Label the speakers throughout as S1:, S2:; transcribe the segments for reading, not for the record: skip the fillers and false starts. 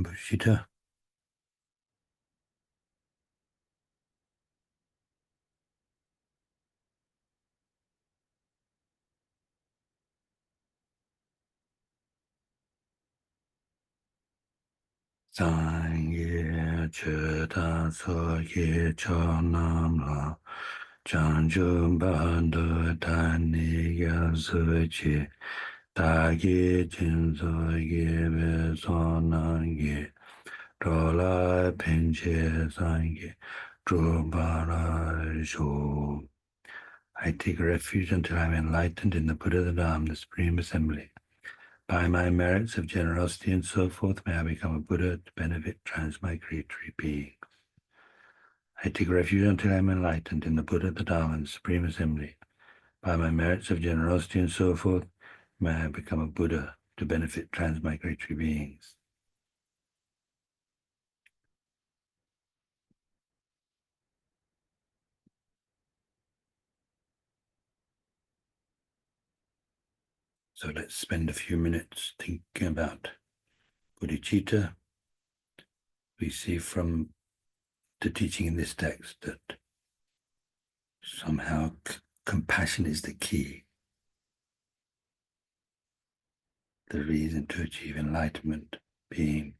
S1: Bodhicitta. Sangye cheta soye chonam chanjum bando tani yazuchi dagi jinzo yebe sonange dola penche sangye drupara sho. I take refuge until I am enlightened in the Buddha, the Dhamma, the Supreme Assembly. By my merits of generosity and so forth, may I become a Buddha to benefit transmigratory beings. I take refuge until I am enlightened in the Buddha, the Dharma, and the Supreme Assembly. By my merits of generosity and so forth, may I become a Buddha to benefit transmigratory beings. So let's spend a few minutes thinking about Bodhicitta. We see from the teaching in this text that somehow compassion is the key, the reason to achieve enlightenment being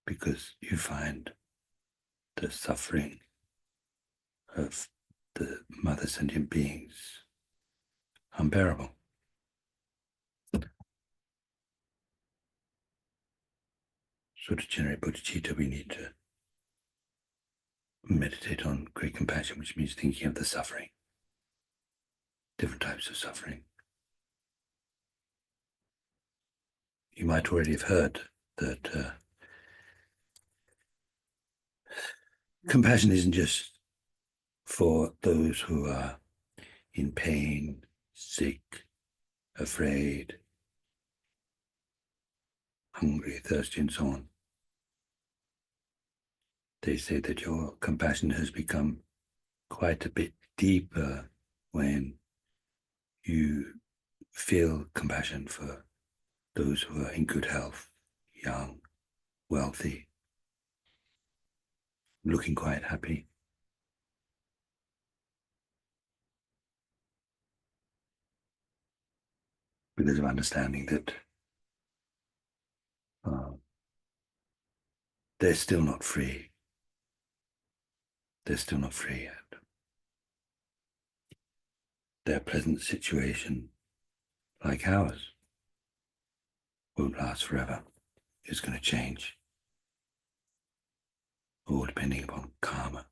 S1: because you find the suffering of the mother sentient beings unbearable. So to generate bodhicitta, we need to meditate on great compassion, which means thinking of the suffering, different types of suffering. You might already have heard that compassion isn't just for those who are in pain, sick, afraid, hungry, thirsty, and so on. They say that your compassion has become quite a bit deeper when you feel compassion for those who are in good health, young, wealthy, looking quite happy. Because of understanding that they're still not free. They're still not free yet. Their present situation, like ours, won't last forever. It's going to change, all depending upon karma.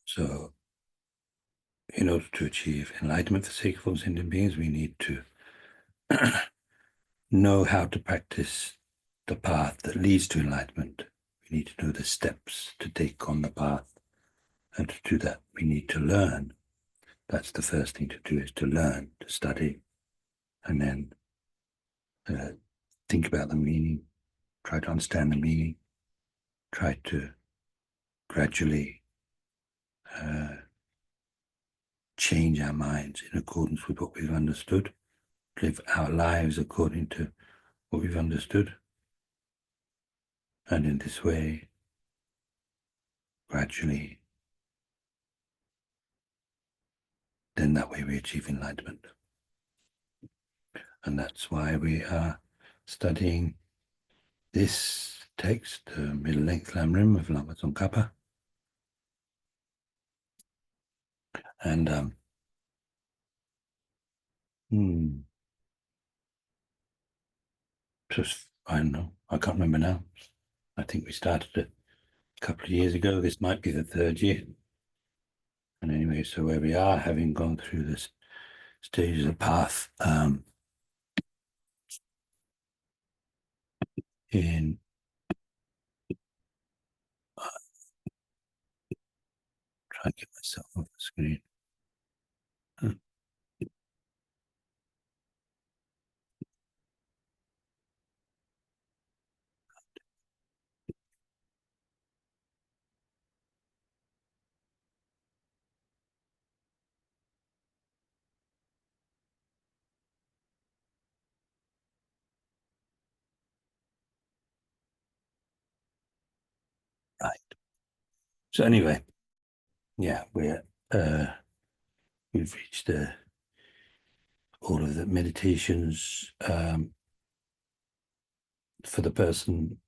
S1: So, in order to achieve enlightenment for the sake of all sentient beings, we need to know how to practice the path that leads to enlightenment. We need to know the steps to take on the path. And to do that, we need to learn. That's the first thing to do, is to learn, to study, and then think about the meaning, try to understand the meaning, try to gradually change our minds in accordance with what we've understood, live our lives according to what we've understood. And in this way, gradually, then that way we achieve enlightenment. And that's why we are studying this text, the Middle Length Lamrim of Lama Tsongkhapa. And just, I don't know, I can't remember now. I think we started it a couple of years ago. This might be the third year. And anyway, so where we are, having gone through this stages of the path in trying to get myself off the screen. Right. So anyway, yeah, we've reached all of the meditations for the person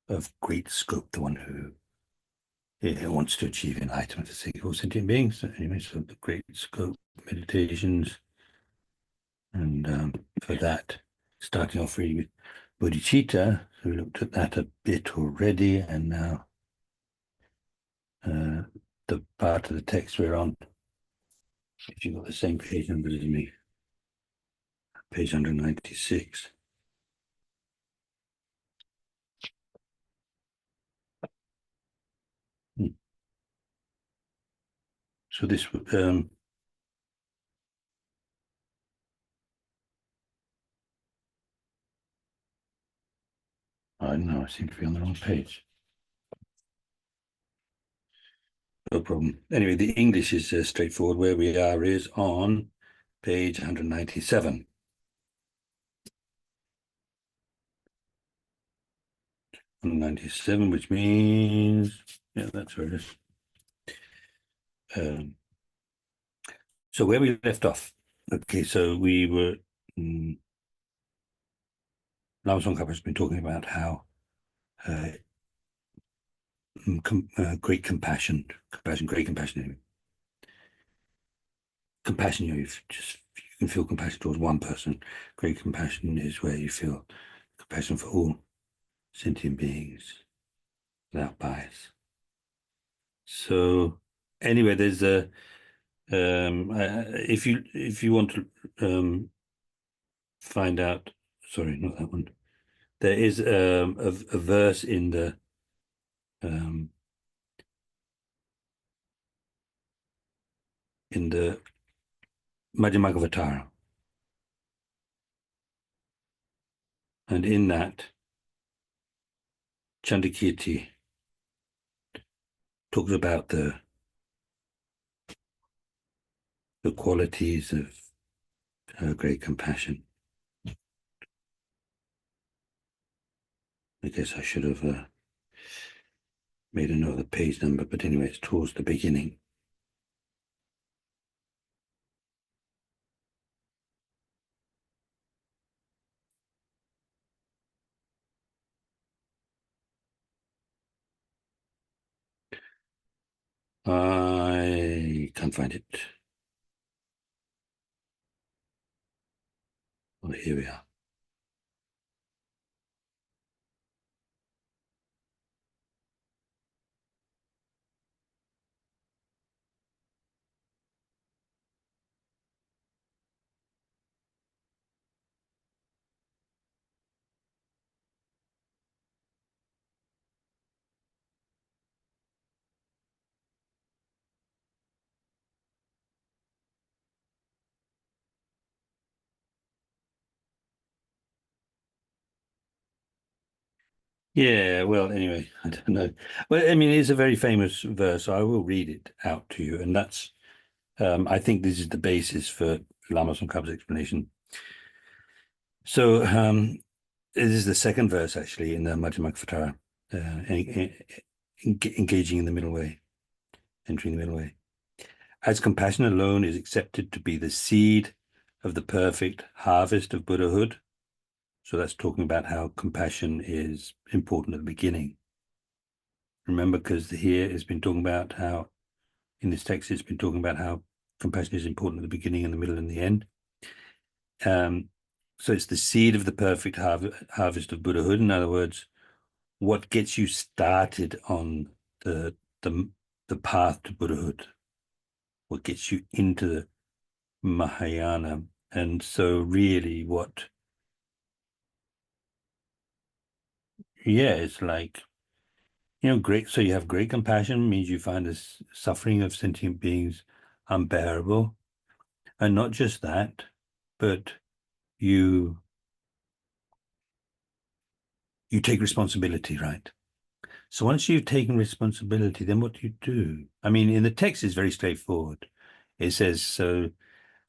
S1: of great scope, the one who wants to achieve enlightenment as all sentient beings. So anyway, so the great scope meditations, and for that, starting off really with Bodhicitta, so we looked at that a bit already, and now the part of the text we're on, if you've got the same page number as me, page 196. So this, I don't know, I seem to be on the wrong page. No problem. Anyway, the English is straightforward. Where we are is on page 197. 197, which means, yeah, that's where it is. So where we left off. Okay, so we were, Lama Tsongkhapa has been talking about how great compassion, great compassion. Anyway. Compassion, you can feel compassion towards one person. Great compassion is where you feel compassion for all sentient beings without bias. So anyway, there's a if you want to find out, sorry, not that one. There is a verse in the Madhyamaggavatara, and in that Chandakirti talks about the qualities of great compassion. I guess I should have made a note of the page number, but anyway, it's towards the beginning. I can't find it. Oh, here we are. Yeah, well, anyway, I don't know. Well, I mean, it's a very famous verse, so I will read it out to you. And that's, I think this is the basis for Lama Tsongkhapa's explanation. So this is the second verse, actually, in the Madhyamaka engaging in the middle way, entering the middle way. As compassion alone is accepted to be the seed of the perfect harvest of Buddhahood. So that's talking about how compassion is important at the beginning. Remember, because here it's been talking about how, in this text, it's been talking about how compassion is important at the beginning and the middle and the end. So it's the seed of the perfect harvest of Buddhahood. In other words, what gets you started on the path to Buddhahood, what gets you into the Mahayana. And so really it's like, great. So you have great compassion means you find this suffering of sentient beings unbearable. And not just that, but you take responsibility, right? So once you've taken responsibility, then what do you do? I mean, in the text, it's very straightforward. It says, so,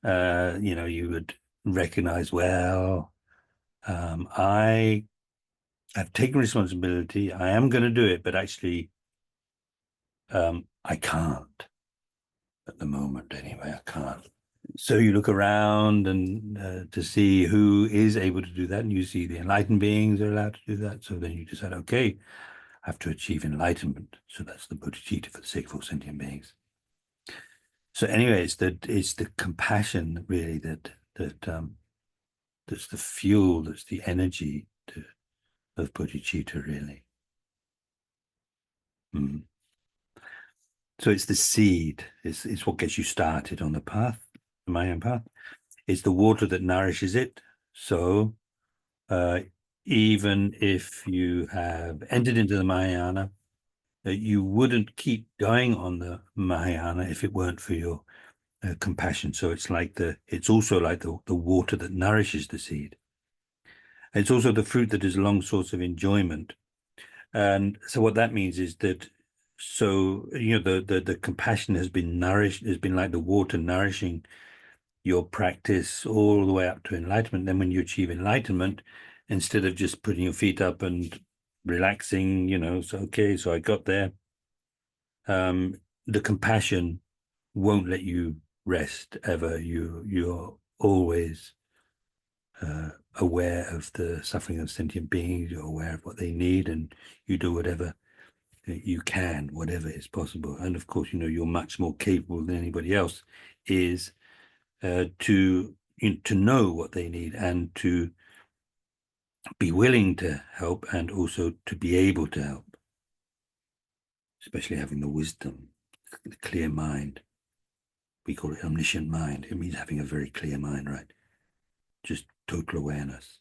S1: you would recognize, well, I have taken responsibility. I am going to do it, but actually, I can't at the moment anyway. I can't. So you look around and to see who is able to do that, and you see the enlightened beings are allowed to do that. So then you decide, okay, I have to achieve enlightenment. So that's the Bodhicitta for the sake of all sentient beings. So anyway, it's the compassion really that's the fuel, that's the energy of Bodhicitta really. Mm. So it's the seed. It's what gets you started on the path, the Mayan path. It's the water that nourishes it. So even if you have entered into the Mahayana, you wouldn't keep going on the Mahayana if it weren't for your compassion. So it's also like the water that nourishes the seed. It's also the fruit that is a long source of enjoyment. And so what that means is that, so the compassion has been nourished, has been like the water nourishing your practice all the way up to enlightenment. Then when you achieve enlightenment, instead of just putting your feet up and relaxing, so okay, so I got there, the compassion won't let you rest ever. You're always aware of the suffering of sentient beings. You're aware of what they need, and you do whatever you can, whatever is possible. And of course, you're much more capable than anybody else is to know what they need and to be willing to help, and also to be able to help, especially having the wisdom, the clear mind. We call it omniscient mind. It means having a very clear mind, right? Just total awareness.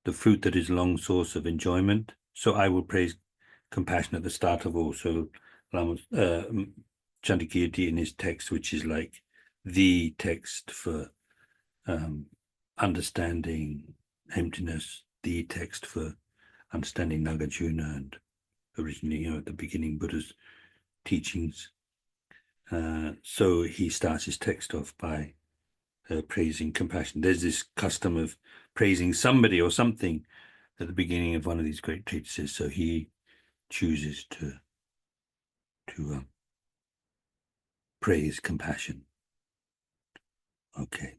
S1: The fruit that is long source of enjoyment. So I will praise compassion at the start of all. So Chandakirti in his text, which is like the text for understanding emptiness, the text for understanding Nagarjuna, and originally, at the beginning, Buddha's teachings. So he starts his text off by praising compassion. There's this custom of praising somebody or something at the beginning of one of these great treatises. So he chooses to praise compassion. Okay.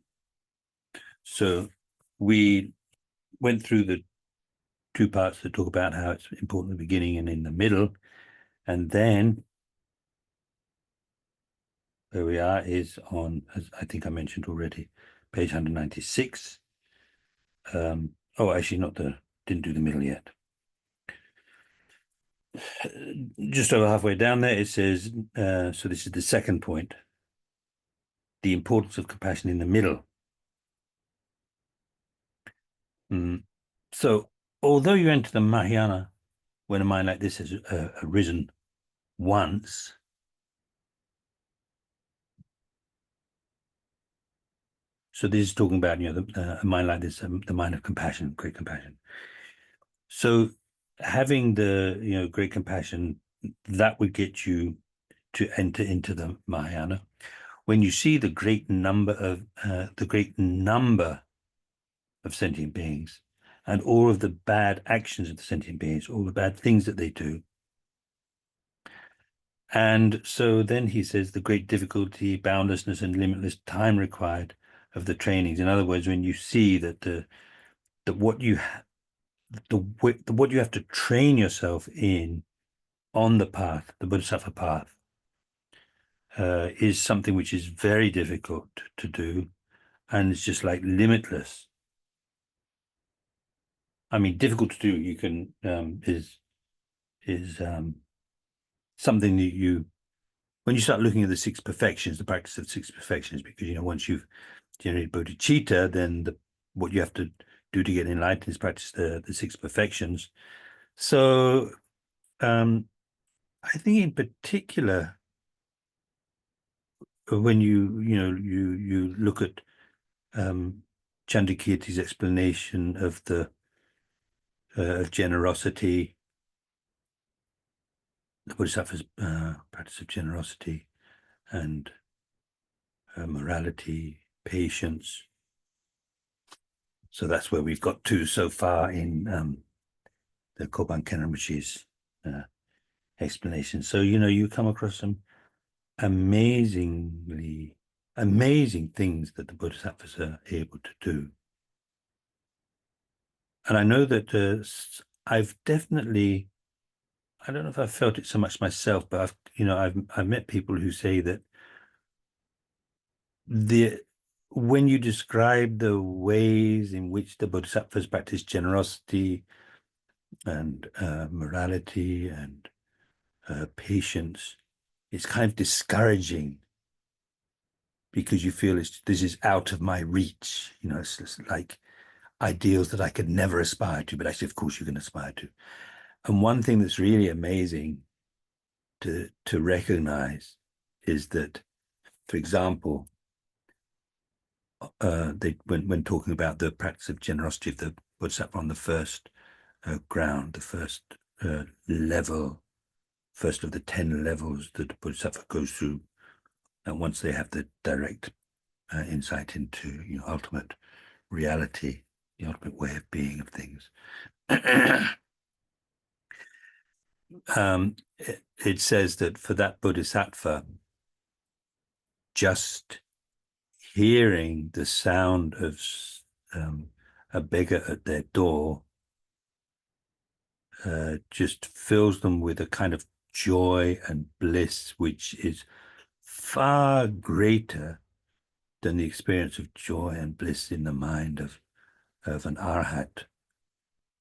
S1: So we went through the two parts that talk about how it's important at the beginning and in the middle. And then where we are is on, as I think I mentioned already, page 196. Actually, didn't do the middle yet. Just over halfway down there, it says, so this is the second point, the importance of compassion in the middle. So, although you enter the Mahayana when a mind like this has arisen once, so this is talking about, a mind like this, the mind of compassion, great compassion. So having the great compassion, that would get you to enter into the Mahayana. When you see the great number of sentient beings and all of the bad actions of the sentient beings, all the bad things that they do. And so then he says the great difficulty, boundlessness, and limitless time required of the trainings. In other words, when you see that what you what you have to train yourself in on the path, the Bodhisattva path, is something which is very difficult to do, and it's just like limitless. I mean, difficult to do. You can is something that when you start looking at the six perfections, the practice of six perfections, because once you've generated bodhicitta, then what you have to do to get enlightened is practice the six perfections. So I think in particular, when you look at Chandrakirti's explanation of of generosity, the Bodhisattva's practice of generosity and morality, patience. So that's where we've got to so far in the Koban Kenramchi's explanation. So you come across some amazing things that the Bodhisattvas are able to do. And I know that I've definitely, I don't know if I've felt it so much myself, but I've met people who say that when you describe the ways in which the Bodhisattvas practice generosity and morality and patience, it's kind of discouraging because you feel this is out of my reach. It's just like ideals that I could never aspire to, but actually, of course, you can aspire to. And one thing that's really amazing to recognize is that, for example, when talking about the practice of generosity of the Bodhisattva on the first ground, the first level, first of the 10 levels that the Bodhisattva goes through, and once they have the direct insight into ultimate reality, the ultimate way of being of things. It says that for that Bodhisattva, just hearing the sound of a beggar at their door just fills them with a kind of joy and bliss, which is far greater than the experience of joy and bliss in the mind of an arhat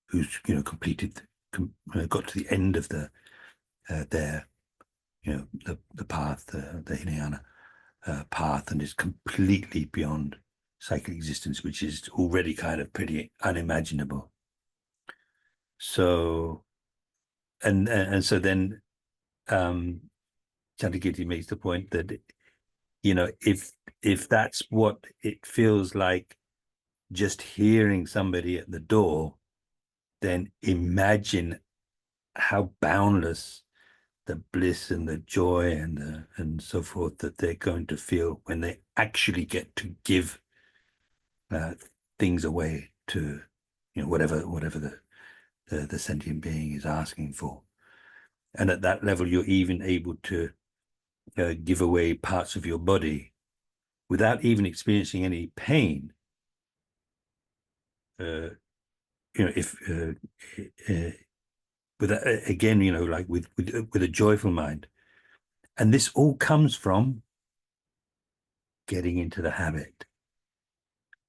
S1: who's got to the end of their the path, the Hinayana path, and is completely beyond psychic existence, which is already kind of pretty unimaginable. So, and so then Chandrakirti makes the point that if that's what it feels like just hearing somebody at the door, then imagine how boundless the bliss and the joy and so forth that they're going to feel when they actually get to give things away to whatever the sentient being is asking for. And at that level, you're even able to give away parts of your body without even experiencing any pain. If with again, like with a joyful mind, and this all comes from getting into the habit,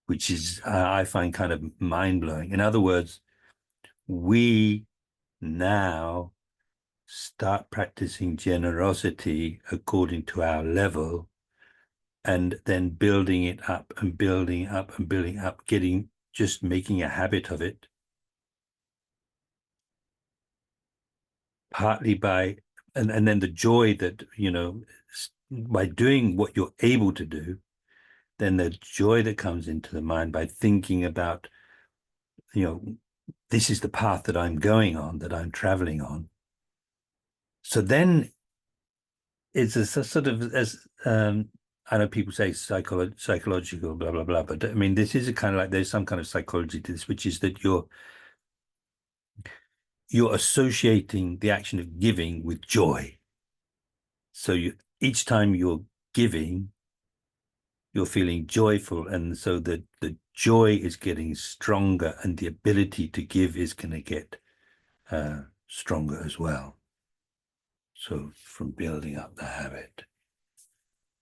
S1: which is I find kind of mind blowing. In other words, we now start practicing generosity according to our level, and then building it up and building up and building up, just making a habit of it, partly by, and then the joy that, by doing what you're able to do, then the joy that comes into the mind by thinking about, this is the path that I'm going on, that I'm traveling on. So then it's a sort of, as I know people say psychological, blah, blah, blah, but I mean, this is a kind of like, there's some kind of psychology to this, which is that you're associating the action of giving with joy. So each time you're giving, you're feeling joyful, and so the joy is getting stronger, and the ability to give is going to get stronger as well. So from building up the habit.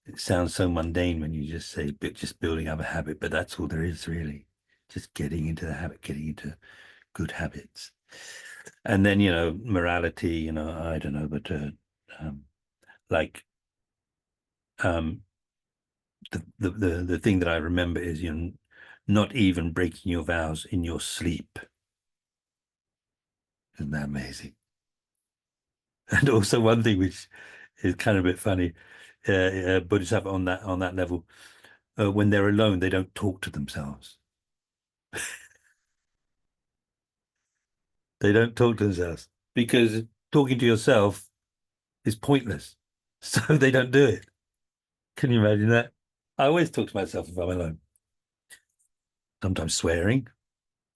S1: It sounds so mundane when you just say just building up a habit, but that's all there is really. Just getting into the habit, getting into good habits. And then, morality, I don't know, but like the thing that I remember is not even breaking your vows in your sleep. Isn't that amazing? And also one thing which is kind of a bit funny, Bodhisattva on that level, when they're alone, they don't talk to themselves. They don't talk to themselves because talking to yourself is pointless. So they don't do it. Can you imagine that? I always talk to myself if I'm alone. Sometimes swearing.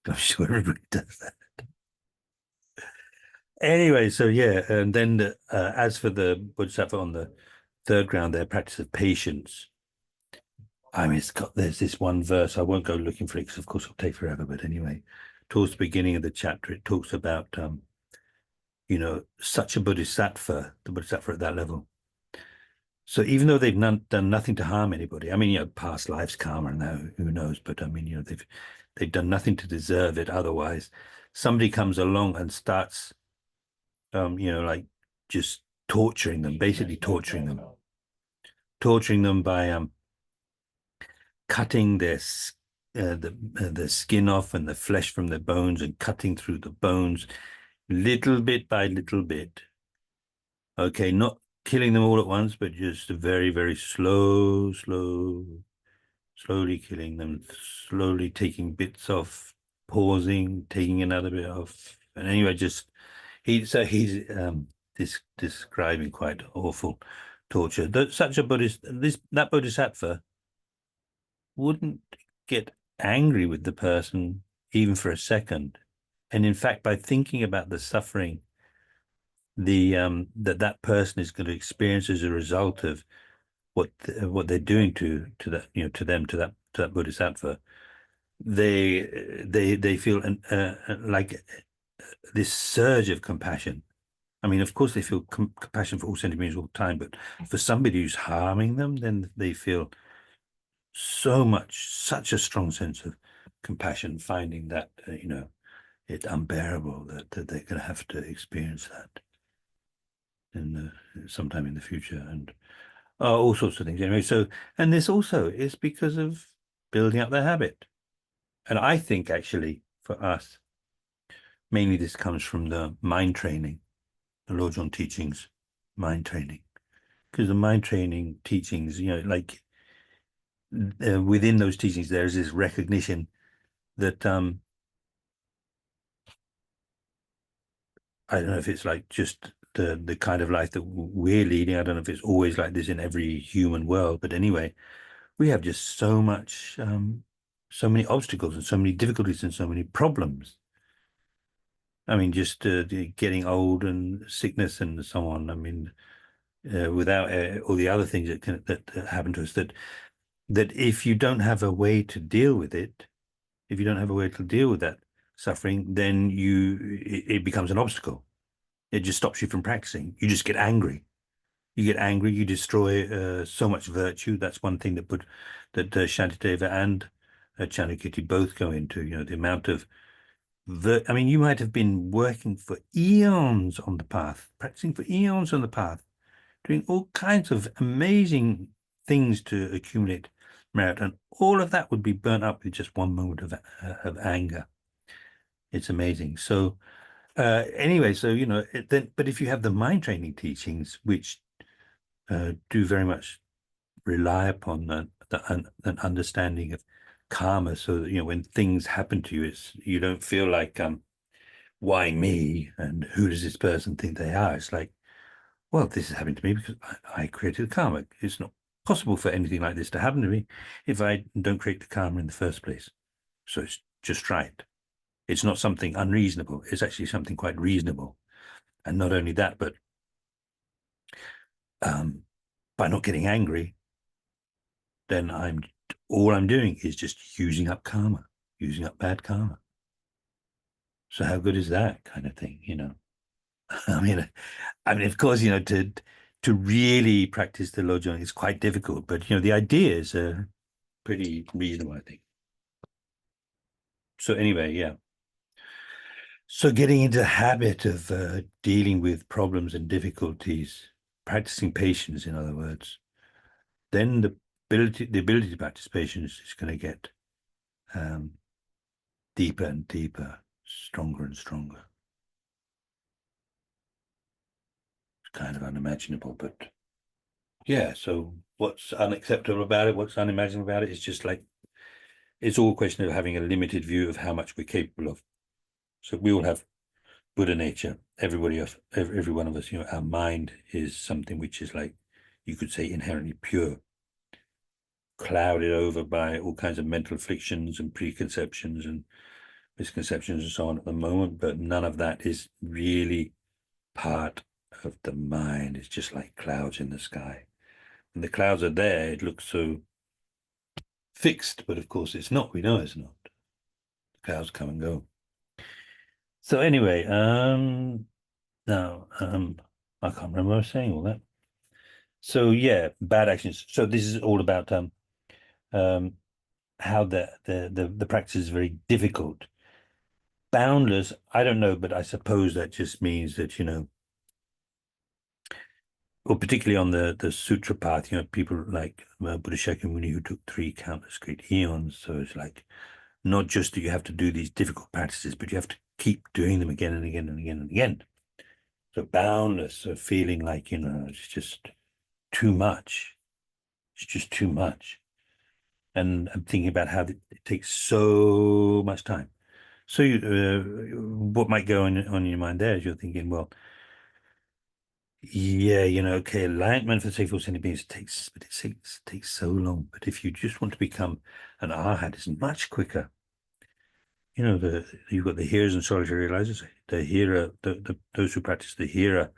S1: I'm sure everybody does that. Anyway, so yeah, and then as for the Bodhisattva on the third ground, their practice of patience. I mean, there's this one verse. I won't go looking for it because, of course, it'll take forever. But anyway, towards the beginning of the chapter, it talks about such a Bodhisattva, the Bodhisattva at that level. So even though they've done nothing to harm anybody, I mean, past lives karma and that, who knows? But I mean, they've done nothing to deserve it. Otherwise, somebody comes along and starts, like just torturing them, basically torturing them by cutting the skin off and the flesh from their bones and cutting through the bones, little bit by little bit. Okay, not killing them all at once, but just a very, very slowly killing them, slowly taking bits off, pausing, taking another bit off. And anyway, he's describing quite awful torture. Such a Buddhist, that Bodhisattva wouldn't get angry with the person even for a second. And in fact, by thinking about the suffering that person is going to experience as a result of what they're doing to that Bodhisattva, they feel like this surge of compassion. I mean, of course, they feel compassion for all sentient beings all the time, but for somebody who's harming them, then they feel such a strong sense of compassion, finding that it's unbearable that they're going to have to experience that sometime in the future, and all sorts of things. Anyway, and this also is because of building up their habit. And I think actually for us, mainly this comes from the mind training, the Lojong teachings, mind training, because the mind training teachings, like within those teachings, there's this recognition that I don't know if it's like just the kind of life that we're leading. I don't know if it's always like this in every human world, but anyway, we have just so many obstacles and so many difficulties and so many problems. I mean, just getting old and sickness and so on. I mean, without all the other things that happen to us, that if you don't have a way to deal with it, if you don't have a way to deal with that suffering, then it becomes an obstacle. It just stops you from practicing. You just get angry. You get angry. You destroy so much virtue. That's one thing that Shantideva and Chandrakirti both go into. The amount of I mean, you might have been working for eons on the path, practicing for eons on the path, doing all kinds of amazing things to accumulate merit, and all of that would be burnt up with just one moment of anger. It's amazing. So anyway, so but if you have the mind training teachings, which do very much rely upon an understanding of karma, so that, when things happen to you, you don't feel like, why me, and who does this person think they are? It's like, well, this is happening to me because I created the karma. It's not possible for anything like this to happen to me if I don't create the karma in the first place. So it's just right. It's not something unreasonable. It's actually something quite reasonable. And not only that, but by not getting angry, then all I'm doing is just using up karma, using up bad karma. So how good is that kind of thing, I mean, of course, to really practice the lojong is quite difficult, but the ideas are pretty reasonable, I think. So anyway, yeah. So getting into the habit of dealing with problems and difficulties, practicing patience, in other words, then the ability to practice patience is going to get um, deeper and deeper, stronger and stronger. It's kind of unimaginable, but yeah. So what's unacceptable about it? What's unimaginable about it? It's just like it's all a question of having a limited view of how much we're capable of. So we all have Buddha nature. Every one of us, our mind is something which is like, you could say, inherently pure, clouded over by all kinds of mental afflictions and preconceptions and misconceptions and so on at the moment, but none of that is really part of the mind. It's just like clouds in the sky. And the clouds are there, it looks so fixed, but of course it's not. We know it's not. The clouds come and go. So anyway, now I can't remember what I was saying all that. So yeah, bad actions. So this is all about how the practice is very difficult. Boundless, I don't know, but I suppose that just means that, or particularly on the sutra path, people like Buddha Shakyamuni, who took 3 countless great eons. So it's like not just that you have to do these difficult practices, but you have to keep doing them again and again and again and again. So boundless, so feeling like, it's just too much. It's just too much. And I'm thinking about how it takes so much time. So what might go on your mind there is you're thinking, well, yeah, okay, enlightenment for the sake of all sentient beings takes so long. But if you just want to become an arhat, it's much quicker. You've got the hearers and solitary realizers. The hearer, those who practice the hearer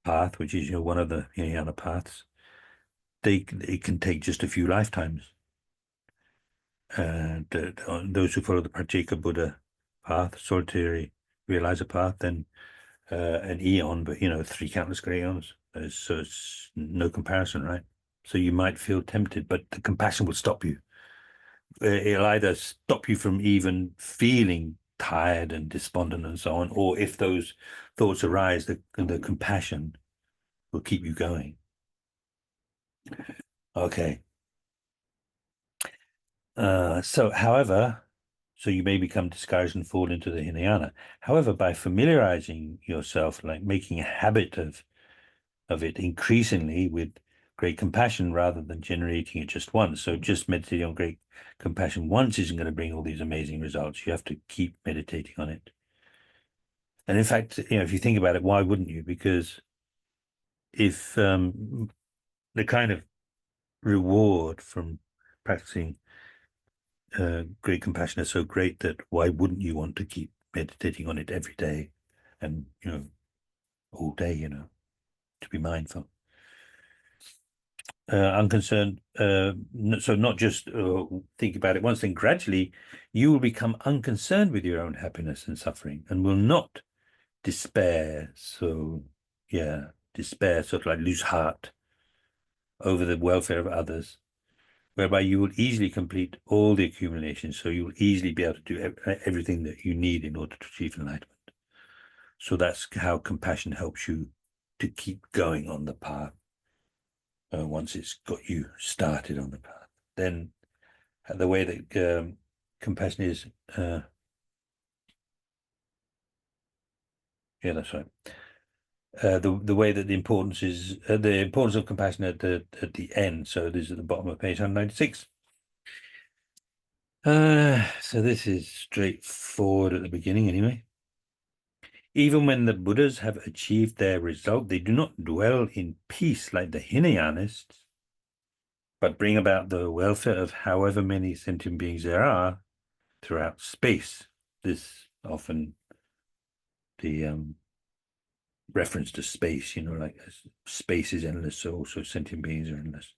S1: path, which is one of the Hinayana paths, it can take just a few lifetimes. And those who follow the Pratjeka Buddha path, solitary realizer path, then an eon, but 3 countless great eons. So it's no comparison, right? So you might feel tempted, but the compassion will stop you. It'll either stop you from even feeling tired and despondent and so on, or if those thoughts arise, the compassion will keep you going. Okay. So you may become discouraged and fall into the Hinayana. However, by familiarizing yourself, like making a habit of it increasingly with great compassion rather than generating it just once. So just meditating on great compassion once isn't going to bring all these amazing results. You have to keep meditating on it. And in fact, if you think about it, why wouldn't you? Because if the kind of reward from practicing great compassion is so great, that why wouldn't you want to keep meditating on it every day and all day, to be mindful. Unconcerned, so not just think about it once, then gradually you will become unconcerned with your own happiness and suffering and will not despair. So yeah, despair, sort of like lose heart over the welfare of others, whereby you will easily complete all the accumulations. So you will easily be able to do everything that you need in order to achieve enlightenment. So that's how compassion helps you to keep going on the path. Once it's got you started on the path, then the way that compassion is, yeah, that's right. The way that the importance of compassion at the end. So this is at the bottom of page 196. So this is straightforward at the beginning anyway. Even when the Buddhas have achieved their result, they do not dwell in peace like the Hinayanists, but bring about the welfare of however many sentient beings there are throughout space. This often the reference to space, like space is endless, so also sentient beings are endless.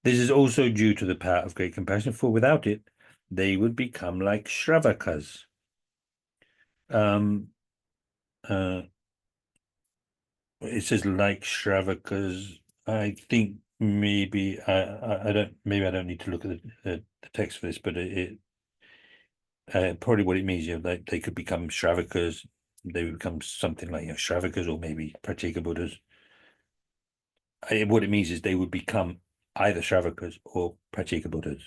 S1: This is also due to the power of great compassion, for without it, they would become like Shravakas. Um, uh, it says like Shravakas. I think maybe I don't need to look at the text for this, but it probably what it means, they could become Shravakas. They would become something like Shravakas or maybe Pratyeka Buddhas. What it means is they would become either Shravakas or Pratyeka Buddhas.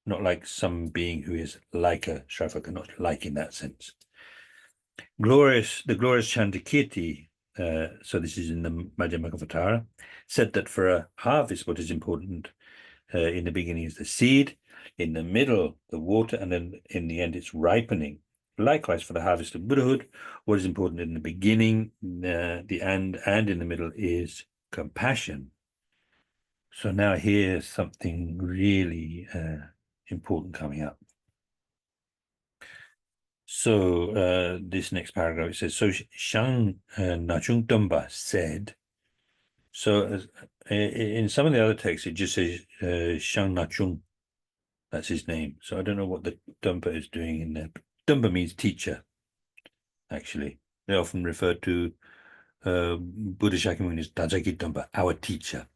S1: Not like some being who is like a Shravaka, not like in that sense. The glorious Chandakirti, so this is in the Madhyamakavatara, said that for a harvest, what is important in the beginning is the seed, in the middle, the water, and then in the end, it's ripening. Likewise, for the harvest of Buddhahood, what is important in the beginning, the end, and in the middle is compassion. So now here's something really important coming up. So this next paragraph, it says, so Shang Nachung Dumba said, so in some of the other texts, it just says Shang Nachung, that's his name. So I don't know what the Dumba is doing in there. Dumba means teacher, actually. They often refer to Buddha Shakyamuni as Dajaki Dumba, our teacher,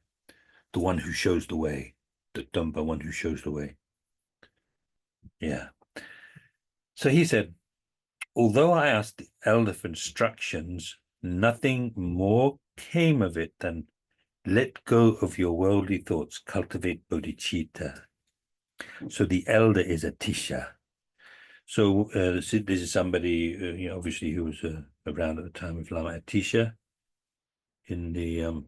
S1: the one who shows the way, the Dumba, one who shows the way. Yeah. So he said, although I asked the elder for instructions, nothing more came of it than let go of your worldly thoughts, cultivate bodhicitta. So the elder is a tisha. So this is somebody, obviously who was around at the time of Lama Atisha in the,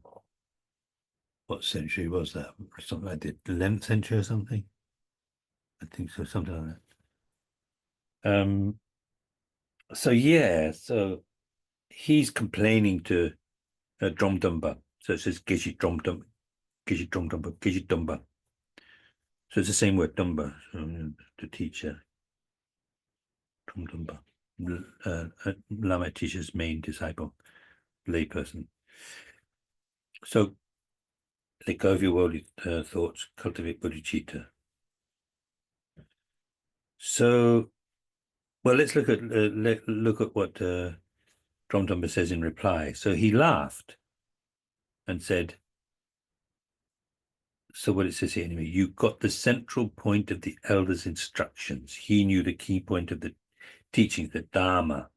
S1: what century was that? Something like the 11th century or something? I think so, something like that. So yeah, so he's complaining to Dromdumba. So it says Geshe Dromdumba, Geshe Dromdumba, Geshe Dumba. So it's the same word, Dumba, so, the teacher, Dromdumba. Lama Atisha's main disciple, layperson. So let go of your worldly thoughts, cultivate bodhicitta. So, well, let's look at what Dromdumba says in reply. So he laughed and said, so what it says here anyway, you got the central point of the elder's instructions. He knew the key point of the teachings, the Dharma.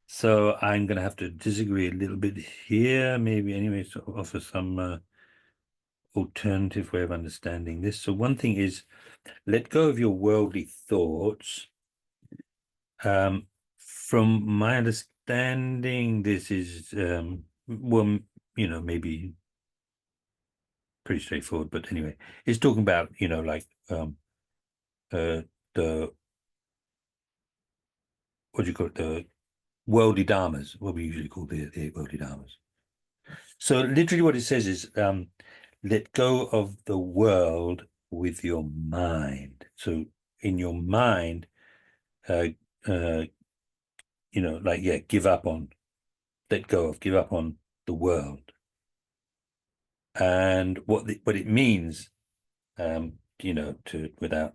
S1: So I'm going to have to disagree a little bit here, maybe anyway, to offer some alternative way of understanding this. So one thing is, let go of your worldly thoughts. From my understanding, this is, well, maybe pretty straightforward, but anyway, it's talking about, like the, what do you call it, the worldly dharmas, what we usually call the worldly dharmas. So literally what it says is, let go of the world with your mind. So in your mind, give up on, let go of, give up on the world. And what it means, without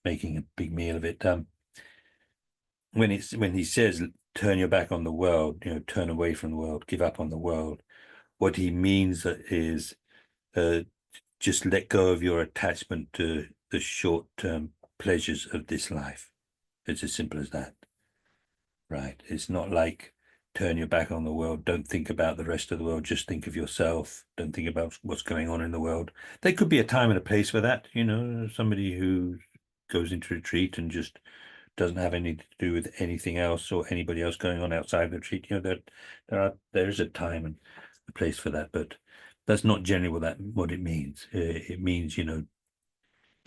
S1: making a big meal of it, when he says turn your back on the world, turn away from the world, give up on the world, what he means is just let go of your attachment to the short-term pleasures of this life. It's as simple as that, right? It's not like turn your back on the world, don't think about the rest of the world, just think of yourself, don't think about what's going on in the world. There could be a time and a place for that, somebody who goes into retreat and just doesn't have anything to do with anything else or anybody else going on outside the retreat. There's a time and a place for that, but that's not generally what it means. It means,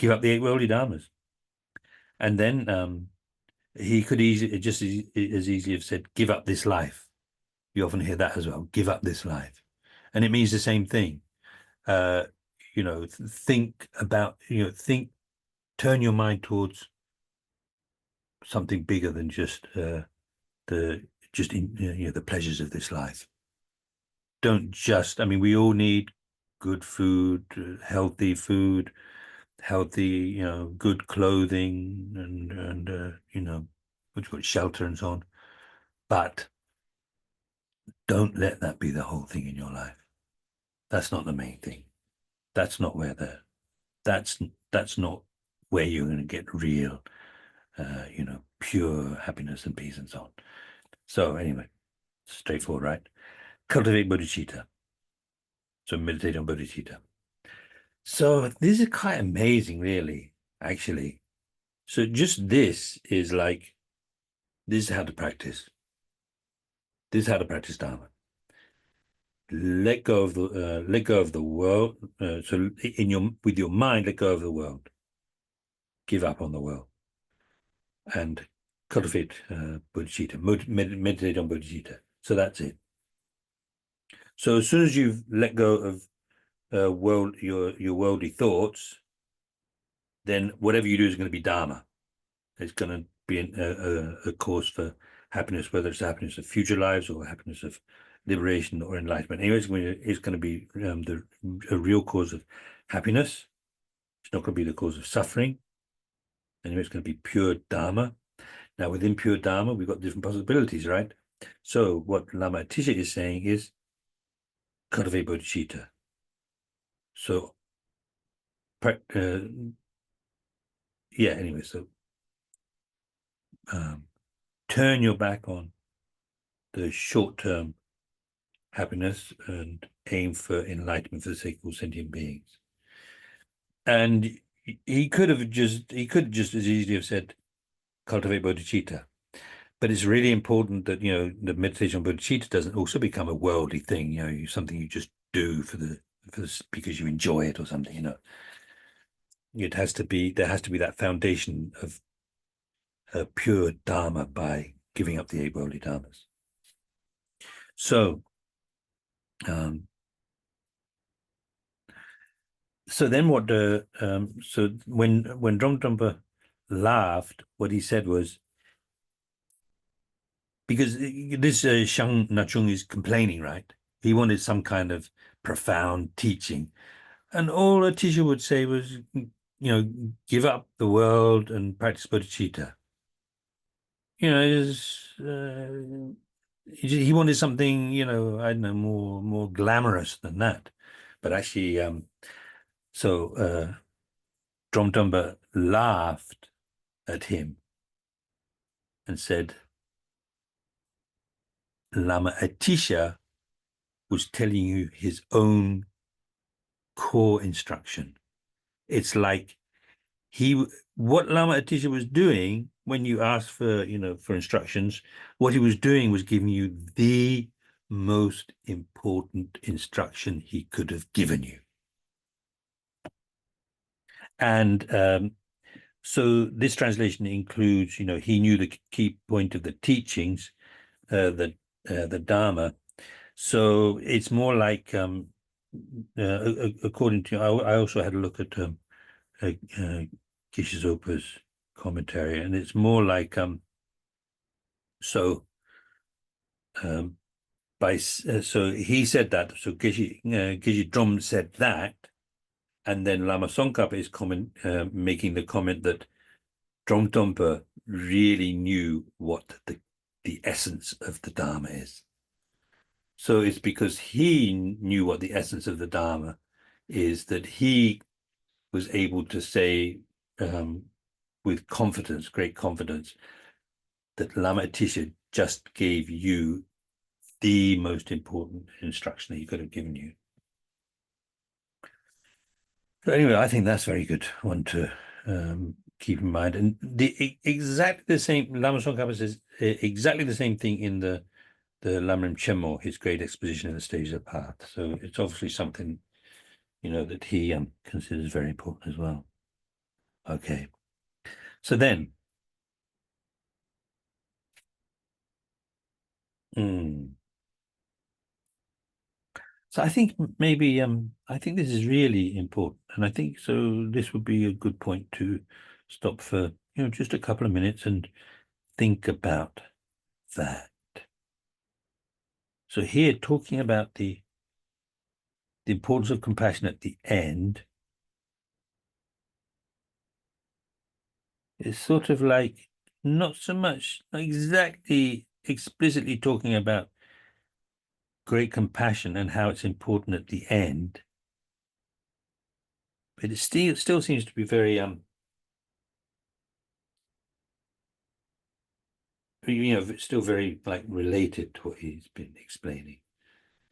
S1: give up the 8 worldly dharmas. And then he could just as easily have said, give up this life. You often hear that as well, give up this life. And it means the same thing. Think about, turn your mind towards something bigger than just the pleasures of this life. Don't just, we all need good food, healthy food, healthy, good clothing, and which got shelter and so on. But don't let that be the whole thing in your life. That's not the main thing. That's not that's not where you're going to get real, pure happiness and peace and so on. So anyway, straightforward, right? Cultivate bodhicitta. So meditate on bodhicitta. So this is quite amazing, really, actually. So just this is how to practice. This is how to practice Dharma. Let go of the world. So with your mind, let go of the world. Give up on the world, and cultivate bodhicitta. Meditate on bodhicitta. So that's it. So as soon as you've let go of your worldly thoughts, then whatever you do is going to be Dharma. It's going to be a cause for happiness, whether it's the happiness of future lives or happiness of liberation or enlightenment. Anyway, it's going to be a real cause of happiness. It's not going to be the cause of suffering. Anyway, it's going to be pure Dharma. Now, within pure Dharma, we've got different possibilities, right? So what Lama Atisha is saying is cultivate bodhicitta. So, anyway, so turn your back on the short-term happiness and aim for enlightenment for the sake of all sentient beings. And he could just as easily have said, cultivate bodhicitta. But it's really important that, the meditation on bodhicitta doesn't also become a worldly thing, something you just do because you enjoy it or something, there has to be that foundation of pure Dharma by giving up the 8 worldly dharmas. So, so then what so when Dromtrompa laughed, what he said was, because this Shang Nachung is complaining, right? He wanted some kind of profound teaching. And all a teacher would say was, give up the world and practice bodhicitta. He wanted something, I don't know, more glamorous than that. But actually, Dromtumba laughed at him and said, Lama Atisha was telling you his own core instruction. It's like what Lama Atisha was doing when you asked for instructions, what he was doing was giving you the most important instruction he could have given you. And so this translation includes, he knew the key point of the teachings, the Dharma. So it's more like, according to, I also had a look at Kishizopa's commentary, and it's more like, so he said that, so Geshe Drom said that, and then Lama Tsongkhapa is making the comment that Dromtompa really knew what the essence of the Dharma is. So it's because he knew what the essence of the Dharma is that he was able to say with confidence, great confidence, that Lama Atisha just gave you the most important instruction that he could have given you. So anyway, I think that's a very good one to keep in mind. And exactly the same, Lama Tsongkhapa says exactly the same thing in the Lamrim Chenmo, his great exposition in the Stages of Path. So it's obviously something, that he considers very important as well. Okay. So then, so I think maybe I think this is really important, and I think so. This would be a good point to stop for just a couple of minutes and think about that. So here, talking about the importance of compassion at the end is sort of like not so much exactly explicitly talking about great compassion and how it's important at the end, but it still seems to be very it's still very like related to what he's been explaining.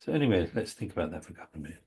S1: So anyway, let's think about that for a couple of minutes.